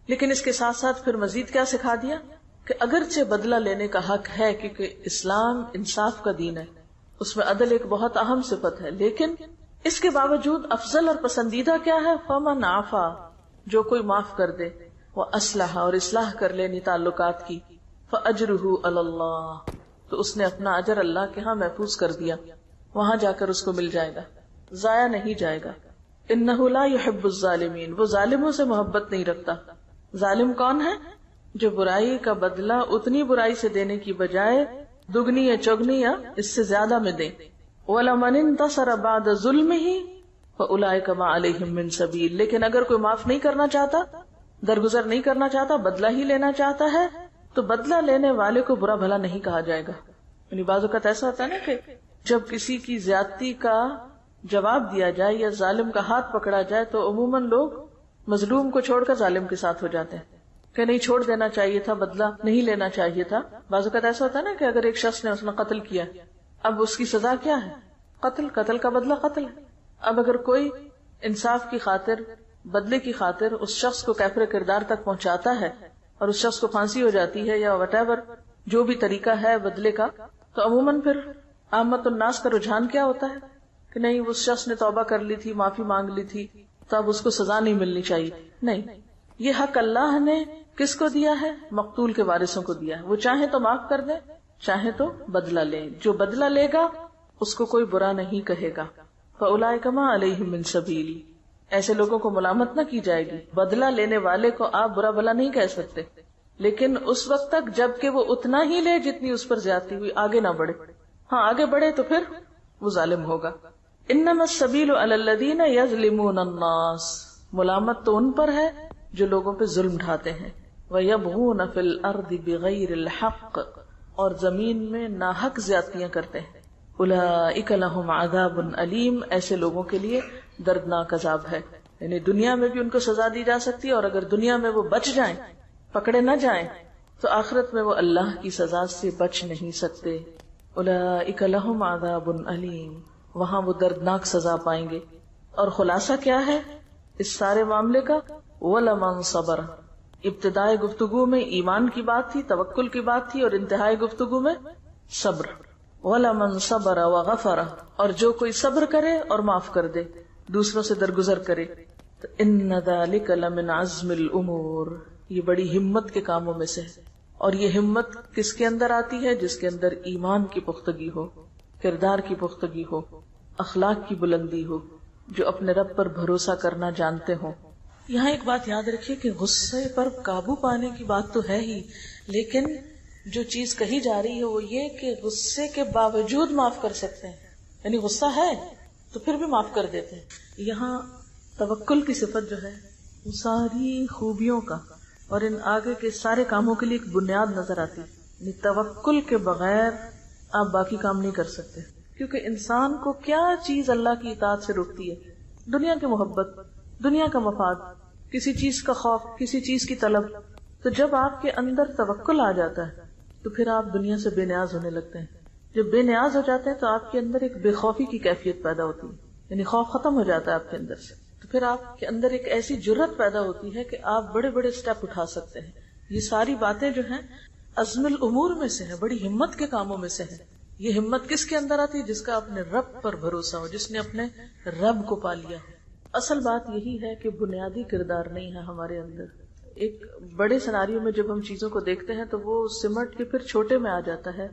S1: لیکن اس کے ساتھ ساتھ پھر مزید کیا سکھا دیا کہ اگرچہ بدلہ لینے کا حق ہے، کیونکہ اسلام انصاف کا دین ہے، اس میں عدل ایک بہت اہم صفت ہے، لیکن اس کے باوجود افضل اور پسندیدہ کیا ہے؟ فمن عفا، جو کوئی معاف کر دے، واصلح، اور اصلاح کر لے تعلقات کی، فاجرہ علی اللہ، تو اس نے اپنا اجر اللہ کے ہاں محفوظ کر دیا، وہاں جا کر اس کو مل جائے گا، ضائع نہیں جائے گا. انہ لا يحب الظالمین، وہ ظالموں سے محبت نہیں رکھتا. ظالم کون ہے؟ جو برائی کا بدلہ اتنی برائی سے دینے کی بجائے دگنی یا چگنی یا اس سے زیادہ میں دے. وَلَمَنِ انتَصَرَ بَعْدَ ظُلْمِهِ فَأُولَئِكَ مَا عَلَيْهِم مِّن سَبِيلٍ، لیکن اگر کوئی معاف نہیں کرنا چاہتا، درگزر نہیں کرنا چاہتا، بدلہ ہی لینا چاہتا ہے، تو بدلہ لینے والے کو برا بھلا نہیں کہا جائے گا. یعنی بعض اوقات ایسا ہوتا ہے نا کہ جب کسی کی زیادتی کا جواب دیا جائے یا ظالم کا ہاتھ پکڑا جائے تو عموماً لوگ مظلوم کو چھوڑ کر ظالم کے ساتھ ہو جاتے ہیں کہ نہیں، چھوڑ دینا چاہیے تھا، بدلہ نہیں لینا چاہیے تھا. بعض اوقات ایسا ہوتا ہے نا کہ اگر ایک شخص نے اس نے قتل کیا، اب اس کی سزا کیا ہے؟ قتل. قتل کا بدلہ قتل ہے. اب اگر کوئی انصاف کی خاطر، بدلے کی خاطر اس شخص کو کافر کردار تک پہنچاتا ہے اور اس شخص کو پھانسی ہو جاتی ہے یا وٹ ایور جو بھی طریقہ ہے بدلے کا، تو عموماً پھر عامت الناس کا رجحان کیا ہوتا ہے کہ نہیں، اس شخص نے توبہ کر لی تھی، معافی مانگ لی تھی، تو اب اس کو سزا نہیں ملنی چاہیے. نہیں، یہ حق اللہ نے کس کو دیا ہے؟ مقتول کے وارثوں کو دیا ہے. وہ چاہے تو معاف کر دے، چاہے تو بدلہ لے. جو بدلہ لے گا اس کو کوئی برا نہیں کہے گا. فَأُولَئِكَ مَا عَلَيْهِم مِّن سَبِيلٍ، ایسے لوگوں کو ملامت نہ کی جائے گی. بدلہ لینے والے کو آپ برا بھلا نہیں کہہ سکتے، لیکن اس وقت تک جب کہ وہ اتنا ہی لے جتنی اس پر زیادتی ہوئی، آگے نہ بڑھے. ہاں آگے بڑھے تو پھر وہ ظالم ہوگا. انما السبیل علی الذین یظلمون الناس، ملامت تو ان پر ہے جو لوگوں پہ ظلم ڈھاتے ہیں. ویبغون فی الارض بغیر الحق، اور زمین میں ناحق زیادتیاں کرتے ہیں. اولئک لہم عذاب علیم، ایسے لوگوں کے لیے دردناک عذاب ہے. یعنی دنیا میں بھی ان کو سزا دی جا سکتی ہے، اور اگر دنیا میں وہ بچ جائیں، پکڑے نہ جائیں، تو آخرت میں وہ اللہ کی سزا سے بچ نہیں سکتے. اولئک لہم عذاب علیم، وہاں وہ دردناک سزا پائیں گے. اور خلاصہ کیا ہے اس سارے معاملے کا؟ وَلَمَن صَبَرَ، ابتدائے گفتگو میں ایمان کی بات تھی، توکل کی بات تھی، اور انتہائی گفتگو میں صبر. وَلَمَن صَبَرَ وَغَفَرَ، اور جو کوئی صبر کرے اور معاف کر دے، دوسروں سے درگزر کرے، تو إِنَّ ذَلِكَ لَمِنْ عَزْمِ الْأُمُورِ، یہ بڑی ہمت کے کاموں میں سے ہے. اور یہ ہمت کس کے اندر آتی ہے؟ جس کے اندر ایمان کی پختگی ہو، کردار کی پختگی ہو، اخلاق کی بلندی ہو، جو اپنے رب پر بھروسہ کرنا جانتے ہوں. یہاں ایک بات یاد رکھیے کہ غصے پر قابو پانے کی بات تو ہے ہی، لیکن جو چیز کہی جا رہی ہے وہ یہ کہ غصے کے باوجود معاف کر سکتے ہیں. یعنی غصہ ہے تو پھر بھی معاف کر دیتے ہیں. یہاں توکل کی صفت جو ہے وہ ساری خوبیوں کا اور ان آگے کے سارے کاموں کے لیے ایک بنیاد نظر آتی ہے. توکل کے بغیر آپ باقی کام نہیں کر سکتے، کیونکہ انسان کو کیا چیز اللہ کی اطاعت سے روکتی ہے؟ دنیا کی محبت، دنیا کا مفاد، کسی چیز کا خوف، کسی چیز کی طلب. تو جب آپ کے اندر توکل آ جاتا ہے تو پھر آپ دنیا سے بے نیاز ہونے لگتے ہیں. جب بے نیاز ہو جاتے ہیں تو آپ کے اندر ایک بے خوفی کی کیفیت پیدا ہوتی ہے، یعنی خوف ختم ہو جاتا ہے آپ کے اندر سے. تو پھر آپ کے اندر ایک ایسی جرت پیدا ہوتی ہے کہ آپ بڑے بڑے سٹیپ اٹھا سکتے ہیں. یہ ساری باتیں جو ہیں عزم الامور میں سے ہیں، بڑی ہمت کے کاموں میں سے ہیں. یہ ہمت کس کے اندر آتی ہے؟ جس کا اپنے رب پر بھروسہ ہو، جس نے اپنے رب کو پا لیا ہو. اصل بات یہی ہے کہ بنیادی کردار نہیں ہے ہمارے اندر. ایک بڑے سیناریو میں جب ہم چیزوں کو دیکھتے ہیں تو وہ سمٹ کے پھر چھوٹے میں آ جاتا ہے.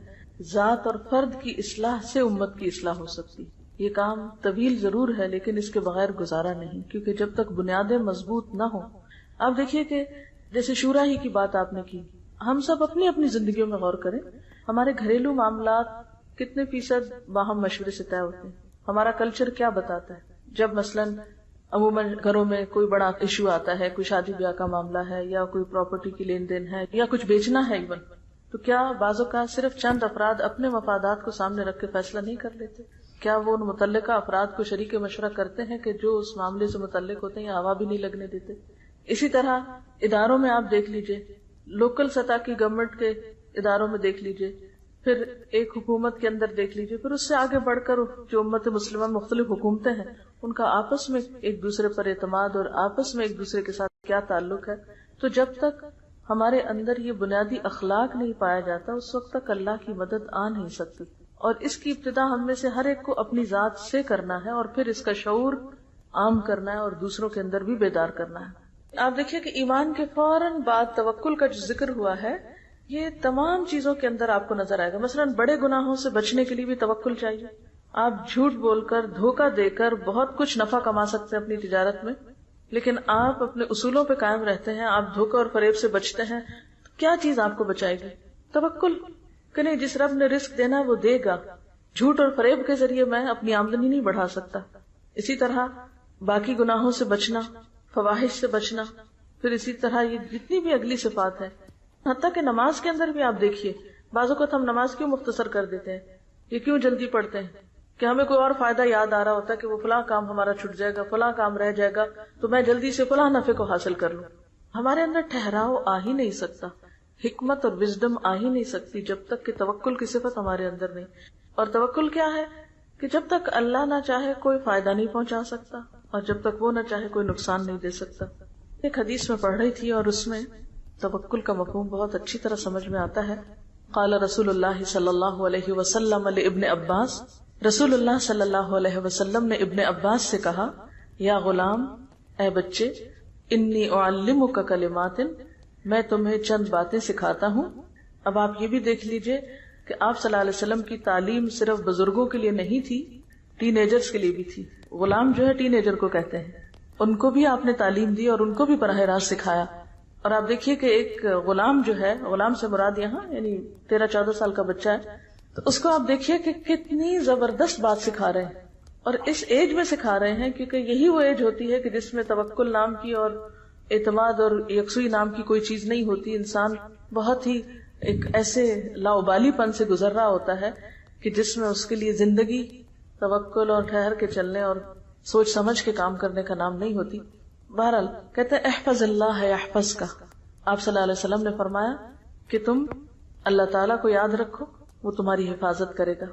S1: ذات اور فرد کی اصلاح سے امت کی اصلاح ہو سکتی. یہ کام طویل ضرور ہے لیکن اس کے بغیر گزارا نہیں، کیونکہ جب تک بنیادیں مضبوط نہ ہوں. آپ دیکھیے کہ جیسے شورا ہی کی بات آپ نے کی، ہم سب اپنی اپنی زندگیوں میں غور کریں. ہمارے گھریلو معاملات کتنے فیصد باہم مشورے سے طے ہوتے ہیں؟ ہمارا کلچر کیا بتاتا ہے؟ جب مثلاً عموماً گھروں میں کوئی بڑا ایشو آتا ہے، کوئی شادی بیاہ کا معاملہ ہے یا کوئی پراپرٹی کی لین دین ہے یا کچھ بیچنا ہے ایون، تو کیا بعض اوقات صرف چند افراد اپنے مفادات کو سامنے رکھ کے فیصلہ نہیں کر لیتے؟ کیا وہ ان متعلقہ افراد کو شریک مشورہ کرتے ہیں کہ جو اس معاملے سے متعلق ہوتے ہیں یا ہوا بھی نہیں لگنے دیتے؟ اسی طرح اداروں میں آپ دیکھ لیجئے، لوکل سطح کی گورنمنٹ کے اداروں میں دیکھ لیجئے، پھر ایک حکومت کے اندر دیکھ لیجئے، پھر اس سے آگے بڑھ کر جو امت مسلمہ مختلف حکومتیں ہیں ان کا آپس میں ایک دوسرے پر اعتماد اور آپس میں ایک دوسرے کے ساتھ کیا تعلق ہے. تو جب تک ہمارے اندر یہ بنیادی اخلاق نہیں پایا جاتا اس وقت تک اللہ کی مدد آ نہیں سکتی. اور اس کی ابتدا ہم میں سے ہر ایک کو اپنی ذات سے کرنا ہے اور پھر اس کا شعور عام کرنا ہے اور دوسروں کے اندر بھی بیدار کرنا ہے. آپ دیکھیے کہ ایمان کے فوراً بعد توکل کا جو ذکر ہوا ہے یہ تمام چیزوں کے اندر آپ کو نظر آئے گا. مثلاً بڑے گناہوں سے بچنے کے لیے بھی توکل چاہیے. آپ جھوٹ بول کر، دھوکہ دے کر بہت کچھ نفع کما سکتے ہیں اپنی تجارت میں، لیکن آپ اپنے اصولوں پہ قائم رہتے ہیں، آپ دھوکہ اور فریب سے بچتے ہیں. کیا چیز آپ کو بچائے گی؟ توکل. کہ نہیں، جس رب نے رزق دینا ہے وہ دے گا. جھوٹ اور فریب کے ذریعے میں اپنی آمدنی نہیں بڑھا سکتا. اسی طرح باقی گناہوں سے بچنا، فواحش سے بچنا، پھر اسی طرح یہ جتنی بھی اگلی صفات ہے، حتیٰ کہ نماز کے اندر بھی آپ دیکھیے بعض اوقات ہم نماز کیوں مختصر کر دیتے ہیں، یہ کیوں جلدی پڑھتے ہیں کہ ہمیں کوئی اور فائدہ یاد آ رہا ہوتا ہے کہ وہ فلاں کام ہمارا چھٹ جائے گا، فلاں کام رہ جائے گا تو میں جلدی سے فلاں نفع کو حاصل کر لوں. ہمارے اندر ٹھہراؤ آ ہی نہیں سکتا، حکمت اور وزڈم آ ہی نہیں سکتی جب تک کہ توکل کی صفت ہمارے اندر نہیں. اور توکل کیا ہے کہ جب تک اللہ نہ چاہے کوئی فائدہ نہیں پہنچا سکتا اور جب تک وہ نہ چاہے کوئی نقصان نہیں دے سکتا. ایک حدیث میں پڑھ رہی تھی اور اس میں توکل کا مفہوم بہت اچھی طرح سمجھ میں آتا ہے. قال رسول اللہ صلی اللہ علیہ وسلم لابن عباس، رسول اللہ صلی اللہ علیہ وسلم نے ابن عباس سے کہا، یا غلام، اے بچے، انی اعلمک کلمات، میں تمہیں چند باتیں سکھاتا ہوں. اب آپ یہ بھی دیکھ لیجئے کہ آپ صلی اللہ علیہ وسلم کی تعلیم صرف بزرگوں کے لیے نہیں تھی، ٹین ایجرز کے لیے بھی تھی. غلام جو ہے ٹین ایجر کو کہتے ہیں، ان کو بھی آپ نے تعلیم دی اور ان کو بھی براہ راست سکھایا. اور آپ دیکھیے کہ ایک غلام جو ہے، غلام سے مراد یہاں یعنی 13-14 سال کا بچہ ہے، تو اس کو آپ دیکھیے کہ کتنی زبردست بات سکھا رہے ہیں اور اس ایج میں سکھا رہے ہیں، کیونکہ یہی وہ ایج ہوتی ہے کہ جس میں توکل نام کی اور اعتماد اور یکسوئی نام کی کوئی چیز نہیں ہوتی. انسان بہت ہی ایک ایسے لاؤبالی پن سے گزر رہا ہوتا ہے کہ جس میں اس کے لیے زندگی توکل اور ٹھہر کے چلنے اور سوچ سمجھ کے کام کرنے کا نام نہیں ہوتی. بہرحال کہتے ہیں احفظ اللہ یحفظ کا. آپ صلی اللہ علیہ وسلم نے فرمایا کہ تم اللہ تعالیٰ کو یاد رکھو، وہ تمہاری حفاظت کرے گا.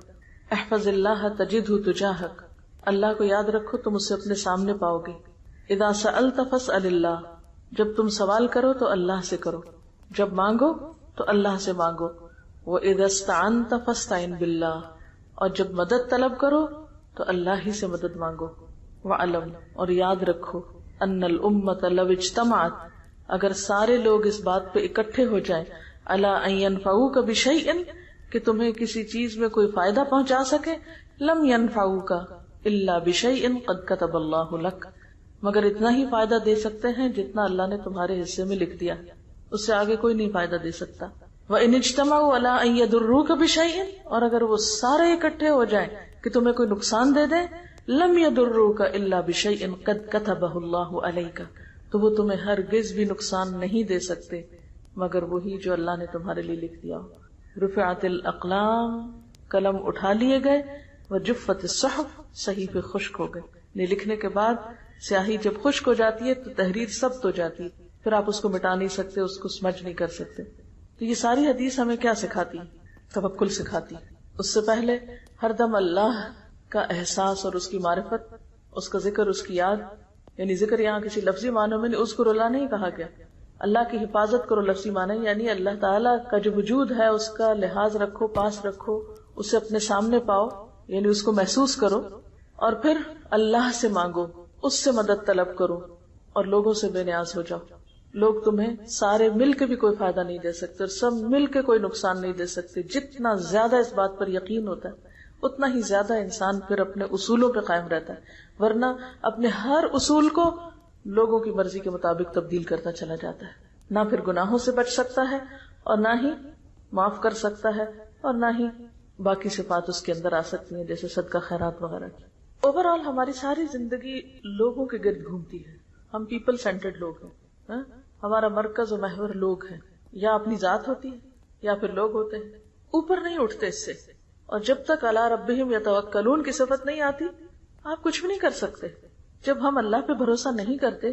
S1: احفظ اللہ تجدہ تجاہک، اللہ کو یاد رکھو تم اسے اپنے سامنے پاؤ گے. اذا سألت فاسأل اللہ، جب تم سوال کرو تو اللہ سے کرو، جب مانگو تو اللہ سے مانگو. وَإِذَا اسْتَعَنْتَ فَاسْتَعِنْ بِاللَّهِ، اور جب مدد طلب کرو تو اللہ ہی سے مدد مانگو. وَعَلَمْ، اور یاد رکھو، ان الامت لو اجتمعت، اگر سارے لوگ اس بات پہ اکٹھے ہو جائیں، الا ان ينفعوک بشیء، کہ تمہیں کسی چیز میں کوئی فائدہ پہنچا سکے، لم ينفعوک الا بشیء قد كتب اللہ لک، مگر اتنا ہی فائدہ دے سکتے ہیں جتنا اللہ نے تمہارے حصے میں لکھ دیا، اس سے آگے کوئی نہیں فائدہ دے سکتا. وَإِنِ اجْتَمَعُوا عَلَىٰ أَن يَضُرُّوكَ بِشَيْءٍ، اور اگر وہ سارے اکٹھے ہو جائیں کہ تمہیں کوئی نقصان دے دیں، لم يضروک الا بشیء قد كتبه اللہ علیک، تو وہ تمہیں ہرگز بھی نقصان نہیں دے سکتے مگر وہی جو اللہ نے تمہارے لیے لکھ دیا ہو. رفعت الاقلام، قلم اٹھا لیے گئے، وجفت الصحف، صحیفے خشک ہو گئے. نہیں لکھنے کے بعد سیاہی جب خشک ہو جاتی ہے تو تحریر سخت ہو جاتی ہے، پھر آپ اس کو مٹا نہیں سکتے، اس کو سمجھ نہیں کر سکتے. تو یہ ساری حدیث ہمیں کیا سکھاتی؟ توکل سکھاتی. اس سے پہلے ہر دم اللہ کا احساس اور اس کی معرفت، اس کا ذکر، اس کی یاد. یعنی ذکر یہاں کسی لفظی معنوں میں نہیں، اذکر اللہ نہیں کہا گیا. اللہ کی حفاظت کرو لفظی معنی، یعنی اللہ تعالیٰ کا جو وجود ہے اس کا لحاظ رکھو، پاس رکھو، اسے اپنے سامنے پاؤ، یعنی اس کو محسوس کرو، اور پھر اللہ سے مانگو، اس سے مدد طلب کرو، اور لوگوں سے بے نیاز ہو جاؤ. لوگ تمہیں سارے مل کے بھی کوئی فائدہ نہیں دے سکتے، اور سب مل کے کوئی نقصان نہیں دے سکتے. جتنا زیادہ اس بات پر یقین ہوتا ہے اتنا ہی زیادہ انسان پھر اپنے اصولوں پہ قائم رہتا ہے، ورنہ اپنے ہر اصول کو لوگوں کی مرضی کے مطابق تبدیل کرتا چلا جاتا ہے. نہ پھر گناہوں سے بچ سکتا ہے، اور نہ ہی معاف کر سکتا ہے، اور نہ ہی باقی صفات اس کے اندر آ سکتی ہیں جیسے صدقہ خیرات وغیرہ کی. اوور آل ہماری ساری زندگی لوگوں کے گرد گھومتی ہے. ہم پیپل سینٹرڈ لوگ ہیں. ہمارا مرکز و محور لوگ ہیں. یا اپنی ذات ہوتی ہے یا پھر لوگ ہوتے ہیں. اوپر نہیں اٹھتے اس سے. اور جب تک علی ربہم یتوکلون کی صفت نہیں آتی آپ کچھ بھی نہیں کر سکتے. جب ہم اللہ پہ بھروسہ نہیں کرتے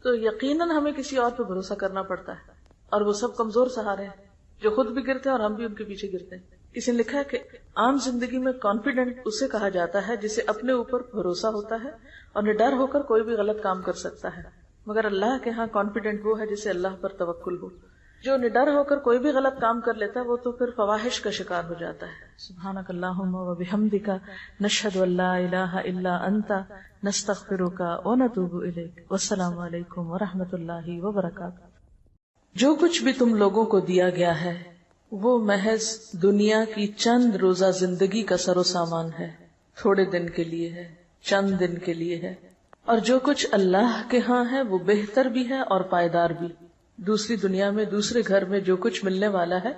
S1: تو یقیناً ہمیں کسی اور پہ بھروسہ کرنا پڑتا ہے، اور وہ سب کمزور سہارے ہیں جو خود بھی گرتے ہیں اور ہم بھی ان کے پیچھے گرتے ہیں. کسی نے لکھا ہے کہ عام زندگی میں کانفیڈنٹ اسے کہا جاتا ہے جسے اپنے اوپر بھروسہ ہوتا ہے اور نڈر ہو کر کوئی بھی غلط کام کر سکتا ہے. مگر اللہ کے ہاں کانفیڈنٹ وہ ہے جسے اللہ پر توکل ہو. جو نڈر ہو کر کوئی بھی غلط کام کر لیتا ہے وہ تو پھر فواحش کا شکار ہو جاتا ہے. سبحانک اللہم و بحمدک، نشہد ان لا الہ الا انت، نستغفرک و نتوب الیک. والسلام علیکم و رحمۃ اللہ وبرکاتہ. جو کچھ بھی تم لوگوں کو دیا گیا ہے وہ محض دنیا کی چند روزہ زندگی کا سر و سامان ہے. تھوڑے دن کے لیے ہے، چند دن کے لیے ہے. اور جو کچھ اللہ کے ہاں ہے وہ بہتر بھی ہے اور پائیدار بھی. دوسری دنیا میں، دوسرے گھر میں جو کچھ ملنے والا ہے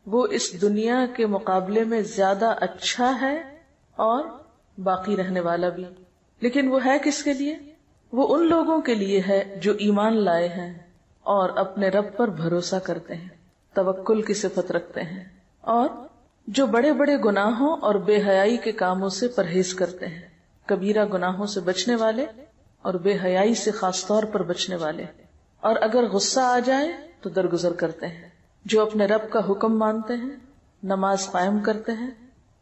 S1: وہ اس دنیا کے مقابلے میں زیادہ اچھا ہے اور باقی رہنے والا بھی. لیکن وہ ہے کس کے لیے؟ وہ ان لوگوں کے لیے ہے جو ایمان لائے ہیں اور اپنے رب پر بھروسہ کرتے ہیں، توکل کی صفت رکھتے ہیں، اور جو بڑے بڑے گناہوں اور بے حیائی کے کاموں سے پرہیز کرتے ہیں. کبیرہ گناہوں سے بچنے والے اور بے حیائی سے خاص طور پر بچنے والے. اور اگر غصہ آ جائے تو درگزر کرتے ہیں. جو اپنے رب کا حکم مانتے ہیں، نماز قائم کرتے ہیں،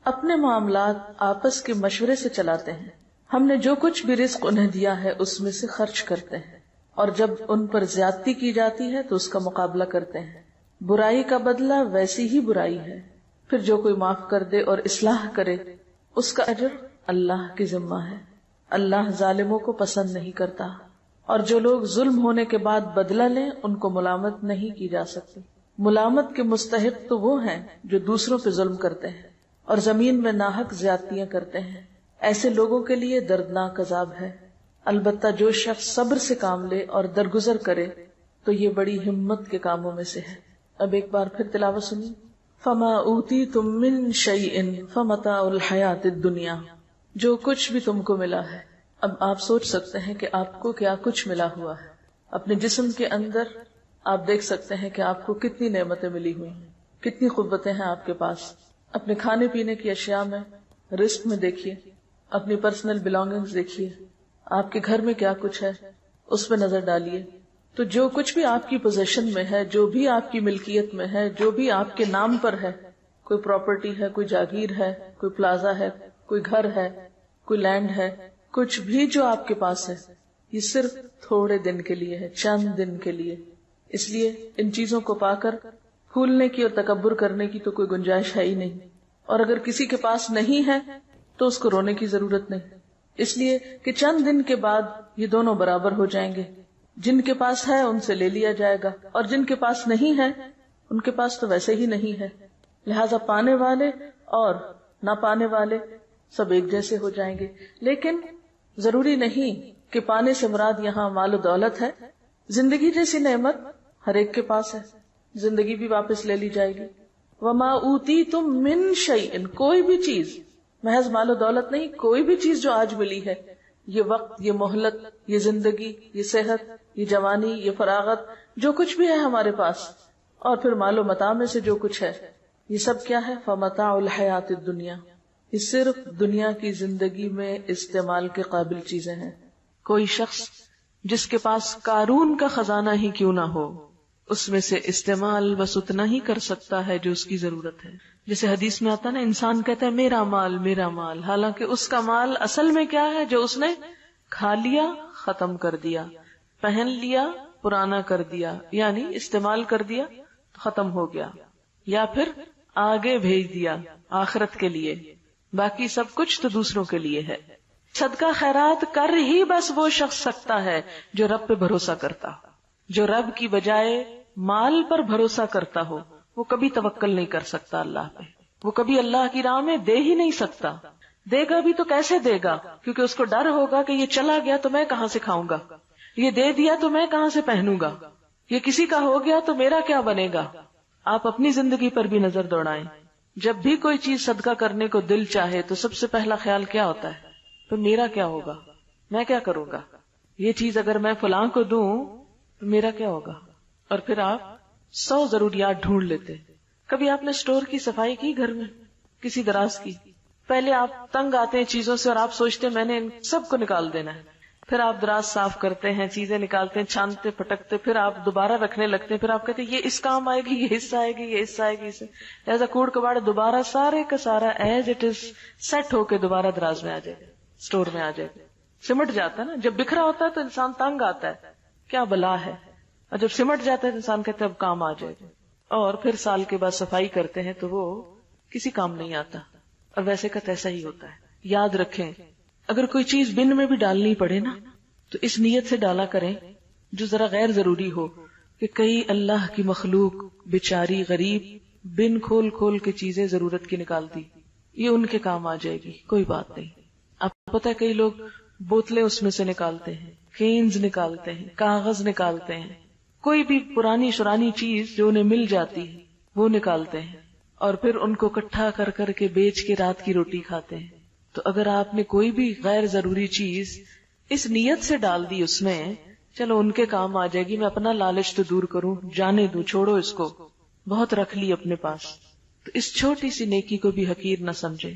S1: اپنے معاملات آپس کے مشورے سے چلاتے ہیں. ہم نے جو کچھ بھی رزق انہیں دیا ہے اس میں سے خرچ کرتے ہیں، اور جب ان پر زیادتی کی جاتی ہے تو اس کا مقابلہ کرتے ہیں. برائی کا بدلہ ویسی ہی برائی ہے. پھر جو کوئی معاف کر دے اور اصلاح کرے اس کا اجر اللہ کی ذمہ ہے. اللہ ظالموں کو پسند نہیں کرتا. اور جو لوگ ظلم ہونے کے بعد بدلہ لیں ان کو ملامت نہیں کی جا سکتی. ملامت کے مستحق تو وہ ہیں جو دوسروں پہ ظلم کرتے ہیں اور زمین میں ناحق زیادتیاں کرتے ہیں. ایسے لوگوں کے لیے دردناک عذاب ہے. البتہ جو شخص صبر سے کام لے اور درگزر کرے تو یہ بڑی ہمت کے کاموں میں سے ہے. اب ایک بار پھر تلاوت سنی. فما اوتیتم من شیء فمتاع الحیات الدنیا. جو کچھ بھی تم کو ملا ہے. اب آپ سوچ سکتے ہیں کہ آپ کو کیا کچھ ملا ہوا ہے. اپنے جسم کے اندر آپ دیکھ سکتے ہیں کہ آپ کو کتنی نعمتیں ملی ہوئی ہیں، کتنی قوتیں ہیں آپ کے پاس. اپنے کھانے پینے کی اشیاء میں، رزق میں دیکھیے، اپنی پرسنل بلانگنگز دیکھیے، آپ کے گھر میں کیا کچھ ہے اس پہ نظر ڈالیے. تو جو کچھ بھی آپ کی پوزیشن میں ہے، جو بھی آپ کی ملکیت میں ہے، جو بھی آپ کے نام پر ہے، کوئی پراپرٹی ہے، کوئی جاگیر ہے، کوئی پلازا ہے، کوئی گھر ہے، کوئی لینڈ ہے، کچھ بھی جو آپ کے پاس ہے یہ صرف تھوڑے دن کے لیے ہے، چند دن کے لیے. اس لیے ان چیزوں کو پا کر پھولنے کی اور تکبر کرنے کی تو کوئی گنجائش ہے ہی نہیں. اور اگر کسی کے پاس نہیں ہے تو اس کو رونے کی ضرورت نہیں، اس لیے کہ چند دن کے بعد یہ دونوں برابر ہو جائیں گے. جن کے پاس ہے ان سے لے لیا جائے گا، اور جن کے پاس نہیں ہے ان کے پاس تو ویسے ہی نہیں ہے. لہذا پانے والے اور نہ پانے والے سب ایک جیسے ہو جائیں گے. لیکن ضروری نہیں کہ پانے سے مراد یہاں مال و دولت ہے. زندگی جیسی نعمت ہر ایک کے پاس ہے، زندگی بھی واپس لے لی جائے گی. وما اوتیتم من شیء، کوئی بھی چیز، محض مال و دولت نہیں، کوئی بھی چیز جو آج ملی ہے، یہ وقت، یہ مہلت، یہ زندگی، یہ صحت، یہ جوانی، یہ فراغت، جو کچھ بھی ہے ہمارے پاس، اور پھر مال و متاع میں سے جو کچھ ہے، یہ سب کیا ہے؟ فمتاع الحیات الدنیا، یہ صرف دنیا کی زندگی میں استعمال کے قابل چیزیں ہیں. کوئی شخص جس کے پاس قارون کا خزانہ ہی کیوں نہ ہو، اس میں سے استعمال بس اتنا ہی کر سکتا ہے جو اس کی ضرورت ہے. جیسے حدیث میں آتا نا، انسان کہتا ہے میرا مال میرا مال، حالانکہ اس کا مال اصل میں کیا ہے؟ جو اس نے کھا لیا ختم کر دیا، پہن لیا پرانا کر دیا، یعنی استعمال کر دیا ختم ہو گیا، یا پھر آگے بھیج دیا آخرت کے لیے. باقی سب کچھ تو دوسروں کے لیے ہے. صدقہ خیرات کر ہی بس وہ شخص سکتا ہے جو رب پہ بھروسہ کرتا ہو، جو رب کی بجائے مال پر بھروسہ کرتا ہو. وہ کبھی توکل نہیں کر سکتا اللہ پہ، وہ کبھی اللہ کی راہ میں دے ہی نہیں سکتا. دے گا بھی تو کیسے دے گا؟ کیونکہ اس کو ڈر ہوگا کہ یہ چلا گیا تو میں کہاں سے کھاؤں گا، یہ دے دیا تو میں کہاں سے پہنوں گا، یہ کسی کا ہو گیا تو میرا کیا بنے گا. آپ اپنی زندگی پر بھی نظر دوڑائیں. جب بھی کوئی چیز صدقہ کرنے کو دل چاہے تو سب سے پہلا خیال کیا ہوتا ہے؟ تو میرا کیا ہوگا، میں کیا کروں گا، یہ چیز اگر میں فلاں کو دوں تو میرا کیا ہوگا. اور پھر آپ 100 ضروریات ڈھونڈ لیتے. کبھی آپ نے اسٹور کی صفائی کی گھر میں کسی دراز کی؟ پہلے آپ تنگ آتے ہیں چیزوں سے اور آپ سوچتے ہیں میں نے ان سب کو نکال دینا ہے. پھر آپ دراز صاف کرتے ہیں، چیزیں نکالتے ہیں، چھانتے پھٹکتے، پھر آپ دوبارہ رکھنے لگتے ہیں. پھر آپ کہتے ہیں یہ اس کام آئے گی، یہ حصہ آئے گی، یہ حصہ آئے گی. ایسا کوڑ کباڑ دوبارہ سارے کا سارا ایز اٹ از سیٹ ہو کے دوبارہ دراز میں آ جائے گا، اسٹور میں آ جائے گا. سمٹ جاتا ہے نا. جب بکھرا ہوتا ہے تو انسان تنگ آتا ہے، کیا بلا ہے. اور جب سمٹ جاتا ہے تو انسان کہتا ہے اب کام آ جائے گا. اور پھر سال کے بعد صفائی کرتے ہیں تو وہ کسی کام نہیں آتا. اور ویسے کا ایسا ہی ہوتا ہے. یاد رکھیں، اگر کوئی چیز بن میں بھی ڈالنی پڑے نا تو اس نیت سے ڈالا کریں جو ذرا غیر ضروری ہو، کہ کئی اللہ کی مخلوق بیچاری غریب بن کھول کھول کے چیزیں ضرورت کی نکالتی، یہ ان کے کام آ جائے گی، کوئی بات نہیں. آپ کو پتا ہے کئی لوگ بوتلیں اس میں سے نکالتے ہیں، کینز نکالتے ہیں، کاغذ نکالتے ہیں، کوئی بھی پرانی شرانی چیز جو انہیں مل جاتی ہے وہ نکالتے ہیں اور پھر ان کو اکٹھا کر کر کے بیچ کے رات کی روٹی کھاتے ہیں. تو اگر آپ نے کوئی بھی غیر ضروری چیز اس نیت سے ڈال دی اس میں، چلو ان کے کام آ جائے گی، میں اپنا لالچ تو دور کروں، جانے دوں، چھوڑو اس کو، بہت رکھ لی اپنے پاس، تو اس چھوٹی سی نیکی کو بھی حقیر نہ سمجھے.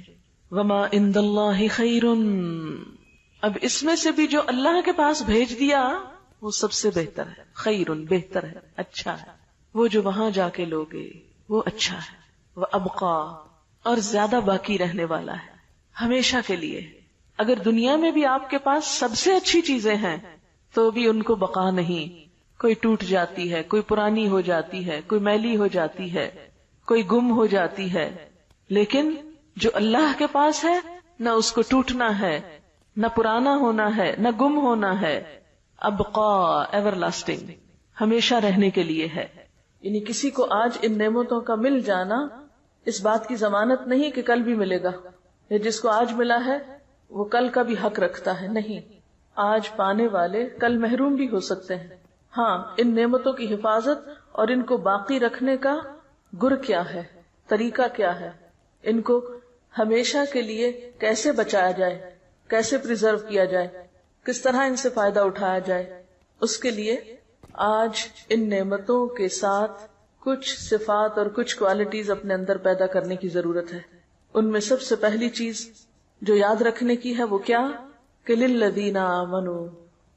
S1: وما عند اللہ خیر، اب اس میں سے بھی جو اللہ کے پاس بھیج دیا وہ سب سے بہتر ہے. خیر، بہتر ہے، اچھا ہے. وہ جو وہاں جا کے لوگے وہ اچھا ہے. وابقا، اور زیادہ باقی رہنے والا ہے، ہمیشہ کے لیے. اگر دنیا میں بھی آپ کے پاس سب سے اچھی چیزیں ہیں تو بھی ان کو بقا نہیں. کوئی ٹوٹ جاتی ہے، کوئی پرانی ہو جاتی ہے، کوئی میلی ہو جاتی ہے، کوئی گم ہو جاتی ہے. لیکن جو اللہ کے پاس ہے، نہ اس کو ٹوٹنا ہے، نہ پرانا ہونا ہے، نہ گم ہونا ہے. ابقا، ایور لاسٹنگ، ہمیشہ رہنے کے لیے ہے. یعنی کسی کو آج ان نعمتوں کا مل جانا اس بات کی ضمانت نہیں کہ کل بھی ملے گا، یا جس کو آج ملا ہے وہ کل کا بھی حق رکھتا ہے. نہیں، آج پانے والے کل محروم بھی ہو سکتے ہیں. ہاں، ان نعمتوں کی حفاظت اور ان کو باقی رکھنے کا گر کیا ہے، طریقہ کیا ہے، ان کو ہمیشہ کے لیے کیسے بچایا جائے، کیسے پریزرو کیا جائے، کس طرح ان سے فائدہ اٹھایا جائے. اس کے لیے آج ان نعمتوں کے ساتھ کچھ صفات اور کچھ کوالٹیز اپنے اندر پیدا کرنے کی ضرورت ہے. ان میں سب سے پہلی چیز جو یاد رکھنے کی ہے وہ کیا کہ للذین آمنوا،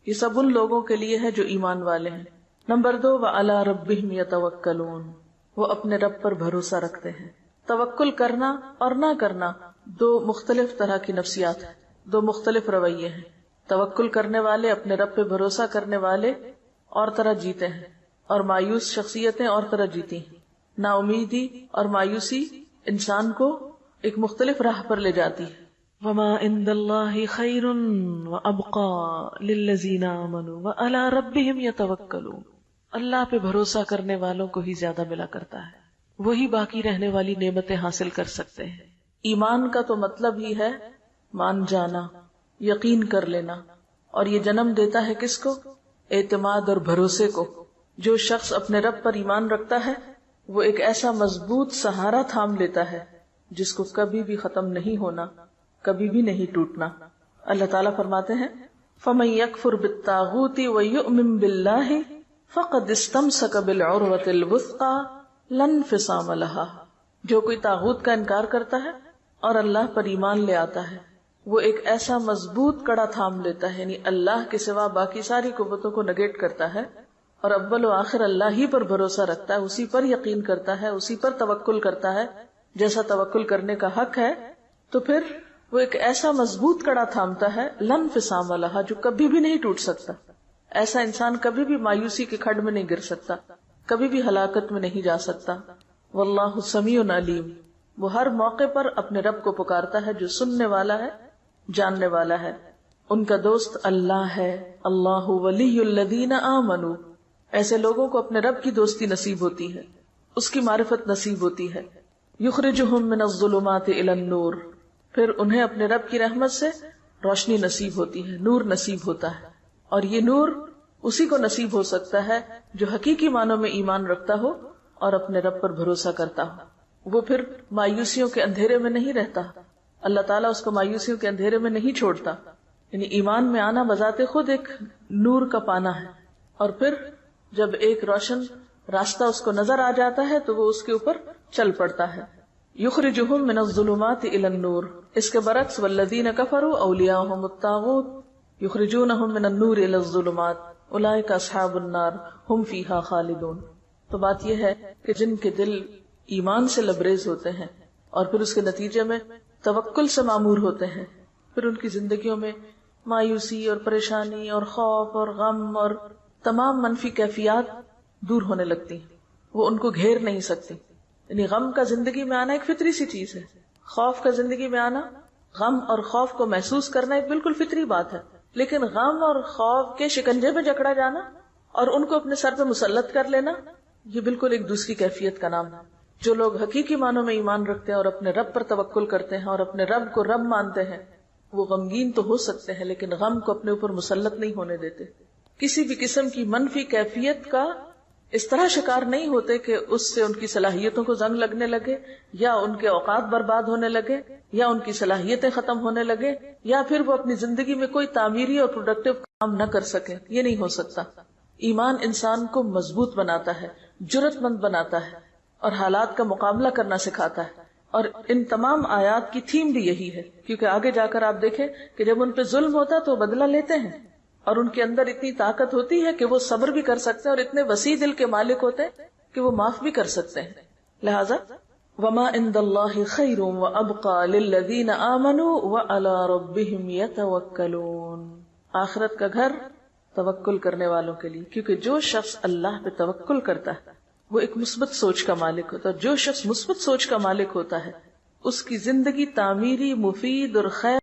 S1: یہ سب ان لوگوں کے لیے ہے جو ایمان والے ہیں. نمبر 2، وعلی ربہم یتوکلون، وہ اپنے رب پر بھروسہ رکھتے ہیں. توکل کرنا اور نہ کرنا دو مختلف طرح کی نفسیات ہیں، دو مختلف رویے ہیں. توکل کرنے والے، اپنے رب پہ بھروسہ کرنے والے اور طرح جیتے ہیں، اور مایوس شخصیتیں اور طرح جیتی ہیں. نا امیدی اور مایوسی انسان کو ایک مختلف راہ پر لے جاتی ہے. وما عند اللہ خیر وابقا للذین آمنوا وعلی ربہم یتوکلون، اللہ پہ بھروسہ کرنے والوں کو ہی زیادہ ملا کرتا ہے، وہی باقی رہنے والی نعمتیں حاصل کر سکتے ہیں. ایمان کا تو مطلب ہی ہے مان جانا، یقین کر لینا، اور یہ جنم دیتا ہے کس کو؟ اعتماد اور بھروسے کو. جو شخص اپنے رب پر ایمان رکھتا ہے وہ ایک ایسا مضبوط سہارا تھام لیتا ہے جس کو کبھی بھی ختم نہیں ہونا، کبھی بھی نہیں ٹوٹنا. اللہ تعالیٰ فرماتے ہیں فَمَن يَكْفُرْ بِالطَّاغُوتِ وَيُؤْمِن بِاللَّهِ فَقَدِ اسْتَمْسَكَ بِالْعُرْوَةِ الْوُثْقَى لَا انْفِصَامَ لَهَا. جو کوئی طاغوت کا انکار کرتا ہے اور اللہ پر ایمان لے آتا ہے وہ ایک ایسا مضبوط کڑا تھام لیتا ہے، یعنی اللہ کے سوا باقی ساری قوتوں کو نگیٹ کرتا ہے اور اول و آخر اللہ ہی پر بھروسہ رکھتا ہے، اسی پر یقین کرتا ہے، اسی پر توکل کرتا ہے جیسا توکل کرنے کا حق ہے، تو پھر وہ ایک ایسا مضبوط کڑا تھامتا ہے لن انفصام لہا، جو کبھی بھی نہیں ٹوٹ سکتا۔ ایسا انسان کبھی بھی مایوسی کے کھڈ میں نہیں گر سکتا، کبھی بھی ہلاکت میں نہیں جا سکتا۔ واللہ سمیع علیم، وہ ہر موقع پر اپنے رب کو پکارتا ہے جو سننے والا ہے، جاننے والا ہے۔ ان کا دوست اللہ ہے، اللہ ولی الذین آمنوا، ایسے لوگوں کو اپنے رب کی دوستی نصیب ہوتی ہے، اس کی معرفت نصیب ہوتی ہے۔ یخرجہم من الظلمات الی النور، پھر انہیں اپنے رب کی رحمت سے روشنی نصیب ہوتی ہے، نور نصیب ہوتا ہے، اور یہ نور اسی کو نصیب ہو سکتا ہے جو حقیقی معنوں میں ایمان رکھتا ہو اور اپنے رب پر بھروسہ کرتا ہو۔ وہ پھر مایوسیوں کے اندھیرے میں نہیں رہتا، اللہ تعالیٰ اس کو مایوسیوں کے اندھیرے میں نہیں چھوڑتا، یعنی ایمان میں آنا بذات خود ایک نور کا پانا ہے، اور پھر جب ایک روشن راستہ اس کو نظر آ جاتا ہے تو وہ اس کے اوپر چل پڑتا ہے۔ یخرجہم من الظلمات الی النور، اس کے برعکس والذین کفروا اولیاءہم الطاغوت یخرجونہم من النور الی الظلمات اولئک اصحاب النار ہم فیہا خالدون۔ تو بات یہ ہے کہ جن کے دل ایمان سے لبریز ہوتے ہیں اور پھر اس کے نتیجے میں توکل سے معمور ہوتے ہیں، پھر ان کی زندگیوں میں مایوسی اور پریشانی اور خوف اور غم اور تمام منفی کیفیات دور ہونے لگتی ہیں، وہ ان کو گھیر نہیں سکتی۔ یعنی غم کا زندگی میں آنا ایک فطری سی چیز ہے، خوف کا زندگی میں آنا، غم اور خوف کو محسوس کرنا ایک بالکل فطری بات ہے، لیکن غم اور خوف کے شکنجے میں جکڑا جانا اور ان کو اپنے سر پہ مسلط کر لینا، یہ بالکل ایک دوسری کیفیت کا نام ہے۔ جو لوگ حقیقی معنوں میں ایمان رکھتے ہیں اور اپنے رب پر توکل کرتے ہیں اور اپنے رب کو رب مانتے ہیں، وہ غمگین تو ہو سکتے ہیں لیکن غم کو اپنے اوپر مسلط نہیں ہونے دیتے، کسی بھی قسم کی منفی کیفیت کا اس طرح شکار نہیں ہوتے کہ اس سے ان کی صلاحیتوں کو زنگ لگنے لگے، یا ان کے اوقات برباد ہونے لگے، یا ان کی صلاحیتیں ختم ہونے لگے، یا پھر وہ اپنی زندگی میں کوئی تعمیری اور پروڈکٹیو کام نہ کر سکے۔ یہ نہیں ہو سکتا۔ ایمان انسان کو مضبوط بناتا ہے، جرأت مند بناتا ہے اور حالات کا مقابلہ کرنا سکھاتا ہے، اور ان تمام آیات کی تھیم بھی یہی ہے، کیونکہ آگے جا کر آپ دیکھیں کہ جب ان پہ ظلم ہوتا ہے تو وہ بدلہ لیتے ہیں، اور ان کے اندر اتنی طاقت ہوتی ہے کہ وہ صبر بھی کر سکتے ہیں اور اتنے وسیع دل کے مالک ہوتے ہیں کہ وہ معاف بھی کر سکتے ہیں۔ لہذا وما عند اللہ خیر وابقى للذین آمنوا وعلی ربهم یتوکلون، آخرت کا گھر توکل کرنے والوں کے لیے، کیونکہ جو شخص اللہ پہ توکل کرتا ہے وہ ایک مثبت سوچ کا مالک ہوتا ہے، جو شخص مثبت سوچ کا مالک ہوتا ہے اس کی زندگی تعمیری، مفید اور خیر